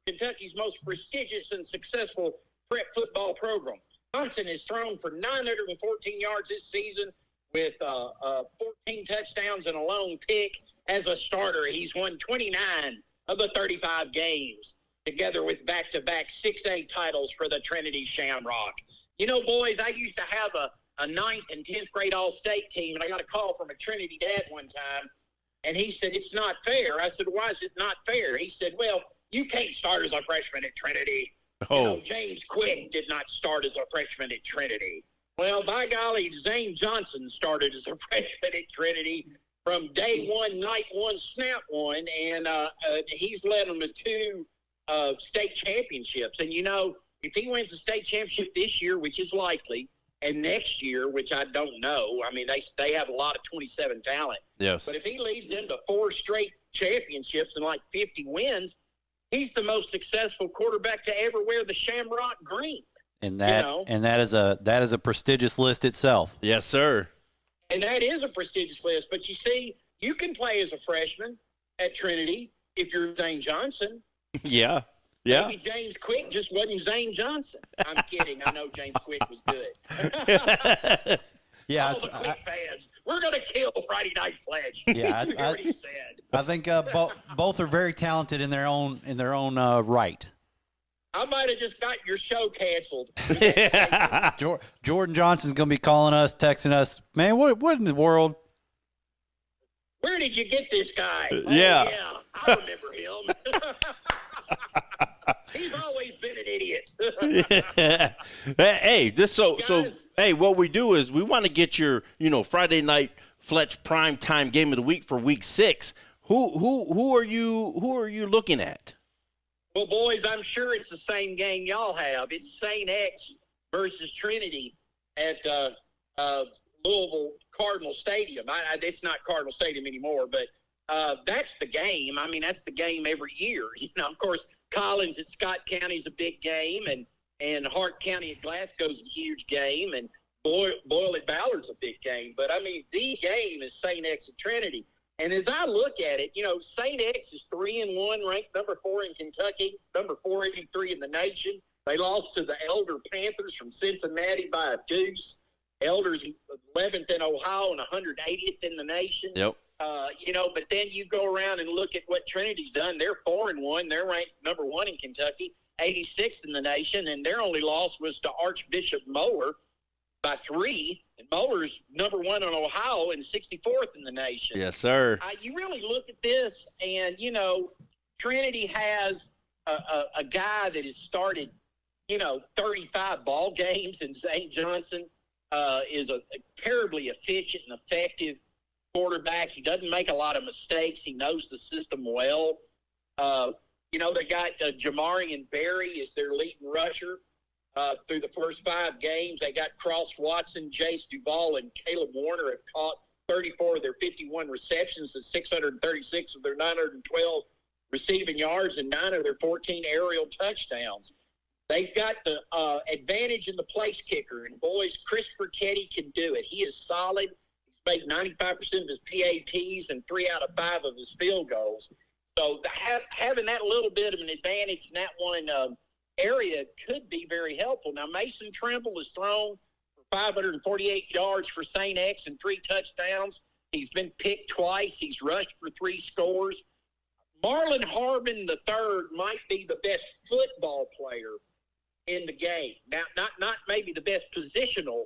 Kentucky's most prestigious and successful prep football program. Johnson has thrown for 914 yards this season with 14 touchdowns and a lone pick. As a starter, he's won 29 of the 35 games, together with back-to-back 6A titles for the Trinity Shamrock. You know, boys, I used to have a 9th and 10th grade all-state team, and I got a call from a Trinity dad one time, and he said, it's not fair. I said, why is it not fair? He said, well, you can't start as a freshman at Trinity. Oh. You know, James Quick did not start as a freshman at Trinity. Well, by golly, Zane Johnson started as a freshman at Trinity from day one, night one, snap one, and he's led them to 2 state championships. And, you know, if he wins the state championship this year, which is likely, and next year, which I don't know, I mean, they have a lot of 27 talent. Yes. But if he leads them to 4 straight championships and like 50 wins, he's the most successful quarterback to ever wear the Shamrock green. And that is a prestigious list itself. Yes, sir. And that is a prestigious list. But you see, you can play as a freshman at Trinity if you're Zane Johnson. Yeah. Yeah. Maybe James Quick just wasn't Zane Johnson. I'm kidding. I know James Quick was good. Yeah, All the Quick fans, we're going to kill Friday Night Fledge. Yeah, We already said. I think both are very talented in their own right. I might have just got your show canceled. Jordan Johnson's going to be calling us, texting us. Man, what in the world? Where did you get this guy? Oh, Yeah. I remember him. He's always been an idiot. Hey, so Guys. hey, what we do is we want to get your, Friday Night Fletch prime time game of the week for week 6. Who are you looking at? Well, boys, I'm sure it's the same game y'all have. It's St. X versus Trinity at Louisville Cardinal Stadium. It's not Cardinal Stadium anymore, but that's the game. I mean, that's the game every year. Of course, Collins at Scott County is a big game, and Hart County at Glasgow is a huge game, and Boyle at Ballard's a big game. But, I mean, the game is St. X at Trinity. And as I look at it, St. X is 3-1, ranked number 4 in Kentucky, number 483 in the nation. They lost to the Elder Panthers from Cincinnati by a deuce. Elders 11th in Ohio and 180th in the nation. Yep. But then you go around and look at what Trinity's done. They're 4-1. They're ranked number 1 in Kentucky, 86th in the nation, and their only loss was to Archbishop Moeller by 3. And Moeller's number 1 in Ohio and 64th in the nation. Yes, sir. You really look at this, and Trinity has a guy that has started 35 ball games, and Zane Johnson is a terribly efficient and effective quarterback. He doesn't make a lot of mistakes. He knows the system well. They got Jamarian Berry as their leading rusher through the first 5 games. They got Cross Watson, Jace Duvall, and Caleb Warner have caught 34 of their 51 receptions and 636 of their 912 receiving yards and 9 of their 14 aerial touchdowns. They've got the advantage in the place kicker, and boys, Chris Burketti can do it. He is solid. He's made 95% of his PATs and 3 out of 5 of his field goals. So having that little bit of an advantage in that one area could be very helpful. Now, Mason Trimble has thrown for 548 yards for St. X and 3 touchdowns. He's been picked twice. He's rushed for 3 scores. Marlon Harbin III might be the best football player in the game. Now, not maybe the best positional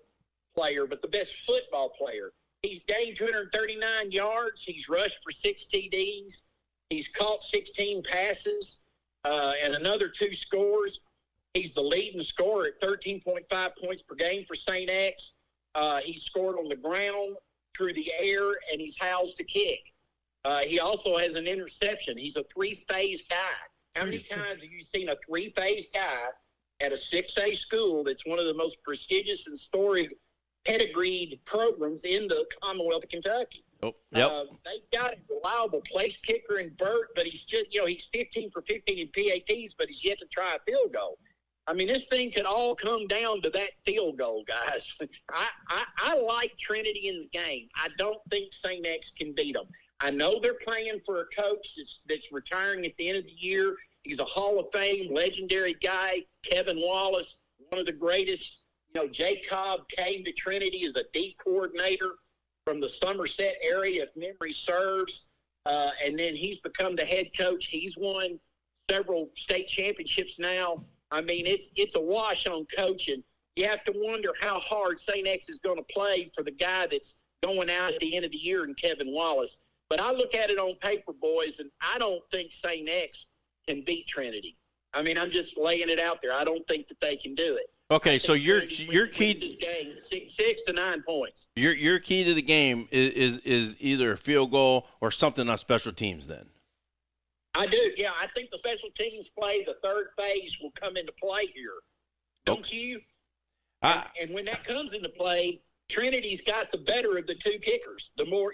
player, but the best football player. He's gained 239 yards. He's rushed for 6 TDs. He's caught 16 passes and another 2 scores. He's the leading scorer at 13.5 points per game for St. X. He's scored on the ground, through the air, and he's housed a kick. He also has an interception. He's a 3-phase guy. How many times have you seen a 3-phase guy at a 6A school that's one of the most prestigious and storied pedigreed programs in the Commonwealth of Kentucky? Oh, yep. They've got a reliable place kicker in Burt, but he's just, he's 15 for 15 in PATs, but he's yet to try a field goal. I mean, this thing could all come down to that field goal, guys. I like Trinity in the game. I don't think St. X can beat them. I know they're playing for a coach that's retiring at the end of the year. He's a Hall of Fame legendary guy, Kevin Wallace, one of the greatest. Jay Cobb came to Trinity as a D coordinator from the Somerset area, if memory serves. And then he's become the head coach. He's won several state championships now. I mean, it's a wash on coaching. You have to wonder how hard St. X is going to play for the guy that's going out at the end of the year in Kevin Wallace. But I look at it on paper, boys, and I don't think St. X can beat Trinity. I mean, I'm just laying it out there. I don't think that they can do it. Okay, so your key this game 6 to 9 points. Your key to the game is either a field goal or something on special teams. Then I do, yeah. I think the special teams play, the 3rd phase, will come into play here. Don't you? And when that comes into play, Trinity's got the better of the 2 kickers. The more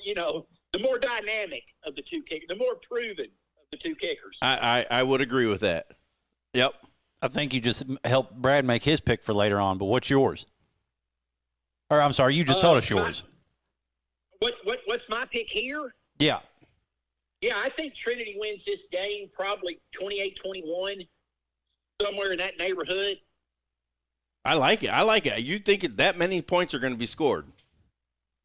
dynamic of the 2 kickers, the more proven of the 2 kickers. I would agree with that. Yep. I think you just helped Brad make his pick for later on, but what's yours? Or I'm sorry, you just told us yours. What's my pick here? Yeah. Yeah, I think Trinity wins this game probably 28-21, somewhere in that neighborhood. I like it. You think that many points are going to be scored?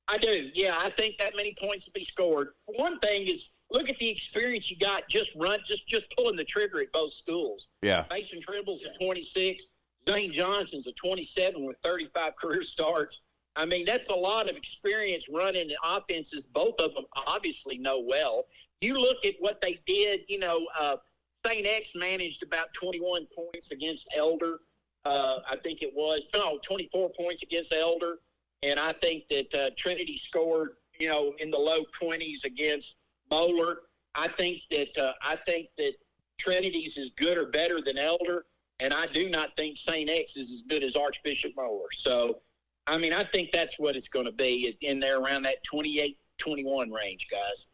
I do. Yeah, I think that many points will be scored. One thing is, look at the experience you got just pulling the trigger at both schools. Yeah. Mason Trimble's at 26. Zane Johnson's at 27 with 35 career starts. I mean, that's a lot of experience running offenses both of them obviously know well. You look at what they did, St. X managed about 21 points against Elder. I think it was. No, 24 points against Elder. And I think that Trinity scored, in the low 20s against Moeller. I think that Trinity's is good or better than Elder, and I do not think St. X is as good as Archbishop Moeller. So, I mean, I think that's what it's going to be in there around that 28-21 range, guys.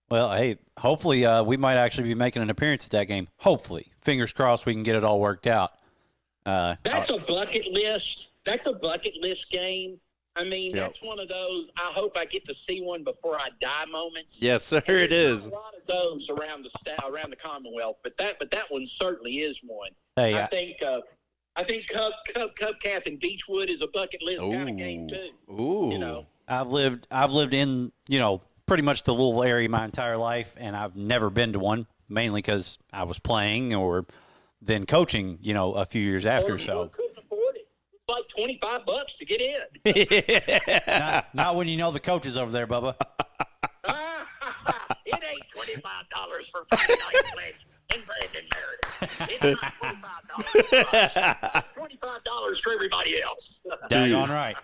Well, hey, hopefully we might actually be making an appearance at that game. Hopefully. Fingers crossed we can get it all worked out. That's a bucket list. That's a bucket list game. I mean, That's one of those I hope I get to see one before I die moments. Yes, sir, it is. A lot of those around the Commonwealth, but that one certainly is one. Hey, I think Cubcath and Beechwood is a bucket list kind of game too. Ooh. I've lived in, pretty much the Louisville area my entire life, and I've never been to one, mainly because I was playing or then coaching, a few years after. So couldn't afford it. It's like $25 to get in. not when you know the coaches over there, Bubba. It ain't $25 for Friday night pledge. I'm Brandon Meredith. It's not $25 for everybody else. Daggone right.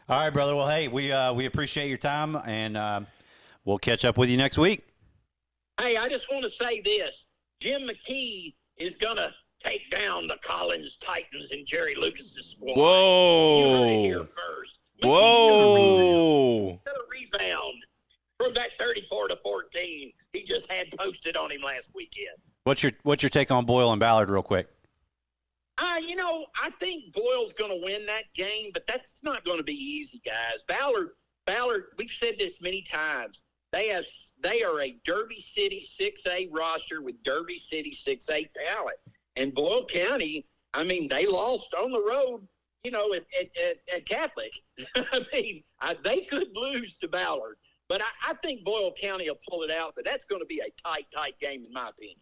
All right, brother. Well, hey, we appreciate your time, and we'll catch up with you next week. Hey, I just want to say this. Jim McKee is going to take down the Collins Titans and Jerry Lucas's squad. You heard it here Whoa. first. Whoa. Got a rebound from that 34-14 he just had posted on him last weekend. What's your take on Boyle and Ballard, real quick? I think Boyle's going to win that game, but that's not going to be easy, guys. Ballard, we've said this many times. They are a Derby City 6A roster with Derby City 6A talent. And Boyle County, I mean, they lost on the road, at Catholic. They could lose to Ballard. But I think Boyle County will pull it out, but that's going to be a tight game in my opinion.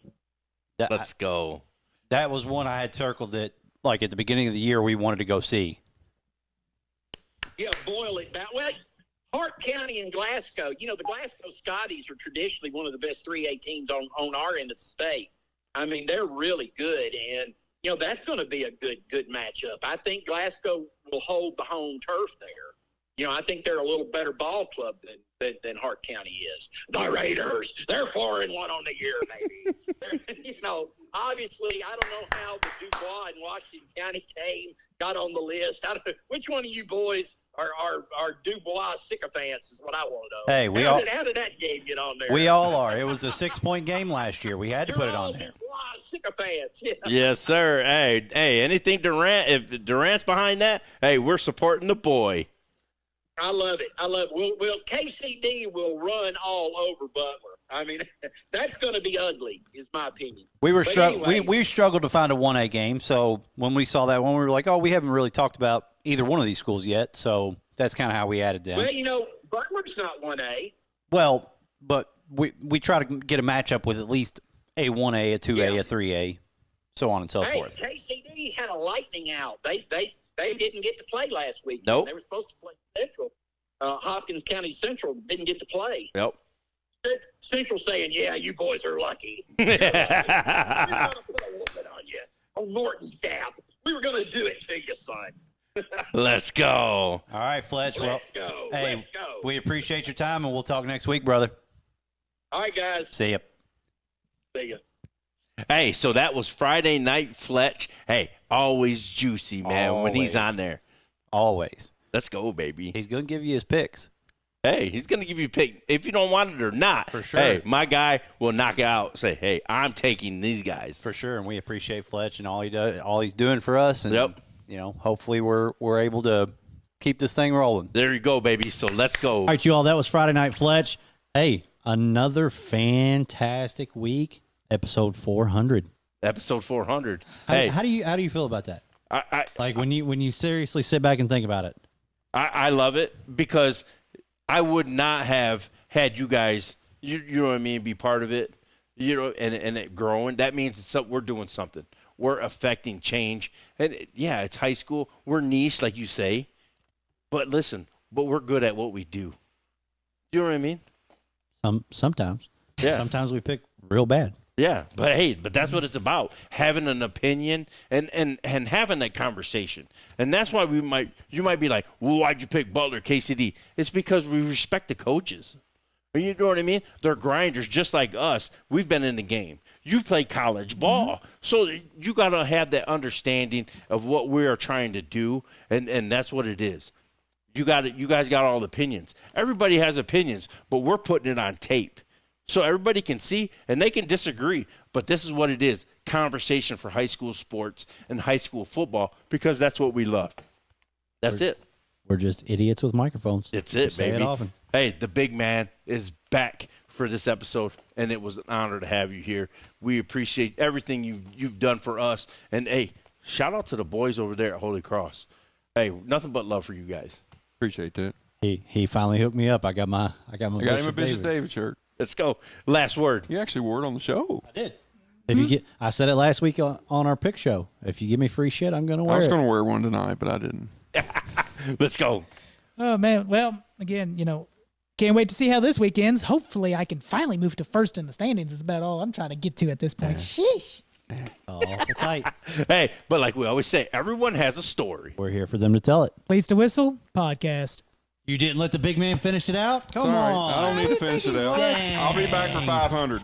Let's go. That was one I had circled that, like, at the beginning of the year we wanted to go see. Yeah, Boyle it back. Well, Hart County and Glasgow, the Glasgow Scotties are traditionally one of the best 3A teams on our end of the state. I mean, they're really good, and, that's going to be a good matchup. I think Glasgow will hold the home turf there. I think they're a little better ball club than Hart County is. The Raiders, they're 4-1 on the year, baby. Obviously, I don't know how the Dubois and Washington County team got on the list. Which one of you boys are Dubois sycophants is what I want to know. Hey, how did that game get on there? We all are. It was a 6-point game last year. We had to put it on there. Dubois sycophants. Yeah. Yes, sir. Hey, anything Durant, if Durant's behind that, hey, we're supporting the boy. I love it. Well, KCD will run all over Butler. I mean, that's going to be ugly, is my opinion. We struggled to find a 1A game, so when we saw that one, we were like, oh, we haven't really talked about either one of these schools yet, so that's kind of how we added them. Well, Butler's not 1A. Well, but we try to get a matchup with at least a 1A, a 2A, a 3A, so on and so forth. KCD had a lightning out. They didn't get to play last week. Nope. They were supposed to play Central. Hopkins County Central didn't get to play. Yep. Central saying, yeah, you boys are lucky. We're going to put a whooping on you on Norton's Gap. We were going to do it to you, son. Let's go. All right, Fletch. Let's go. Hey, Let's go. we appreciate your time, and we'll talk next week, brother. All right, guys. See ya. See ya. Hey, so that was Friday Night Fletch. Hey, always juicy, man, when he's Always. on there. Always. Let's go, baby. He's going to give you his picks. Hey, he's going to give you a pick if you don't want it or not. For sure. Hey, my guy will knock out, say, hey, I'm taking these guys. For sure, and we appreciate Fletch and all he's doing for us. And, Yep. hopefully we're able to keep this thing rolling. There you go, baby. So let's go. All right, you all, that was Friday Night Fletch. Hey, another fantastic week, episode 400. Episode 400. How, Hey, how do you feel about that? I Like when you seriously sit back and think about it. I love it because I would not have had you guys, you know what I mean, be part of it, and it growing. That means we're doing something. We're affecting change. And it's high school. We're niche, like you say. But listen, we're good at what we do. You know what I mean? Sometimes. Yeah. Sometimes we pick real bad. Yeah, but that's what it's about, having an opinion and having that conversation. And that's why you might be like, well, why'd you pick Butler, KCD? It's because we respect the coaches. You know what I mean? They're grinders just like us. We've been in the game. You've played college ball. So you got to have that understanding of what we are trying to do, and that's what it is. You guys got all the opinions. Everybody has opinions, but we're putting it on tape. So everybody can see, and they can disagree, but this is what it is, conversation for high school sports and high school football, because that's what we love. That's it. We're just idiots with microphones. It's We it, say baby. it often. Hey, the big man is back for this episode, and it was an honor to have you here. We appreciate everything you've done for us. And, hey, shout out to the boys over there at Holy Cross. Hey, nothing but love for you guys. Appreciate that. He finally hooked me up. I got him a Bishop David shirt. Let's go. Last word. You actually wore it on the show. I did. If I said it last week on our pick show. If you give me free shit, I'm going to wear it. I was going to wear one tonight, but I didn't. Let's go. Oh man. Well, again, Can't wait to see how this week ends. Hopefully, I can finally move to first in the standings. Is about all I'm trying to get to at this point. Sheesh. Oh, tight. Hey, but like we always say, everyone has a story. We're here for them to tell it. Please to Whistle podcast. You didn't let the big man finish it out? Come Sorry, on. I don't need to finish it out. Dang. I'll be back for 500.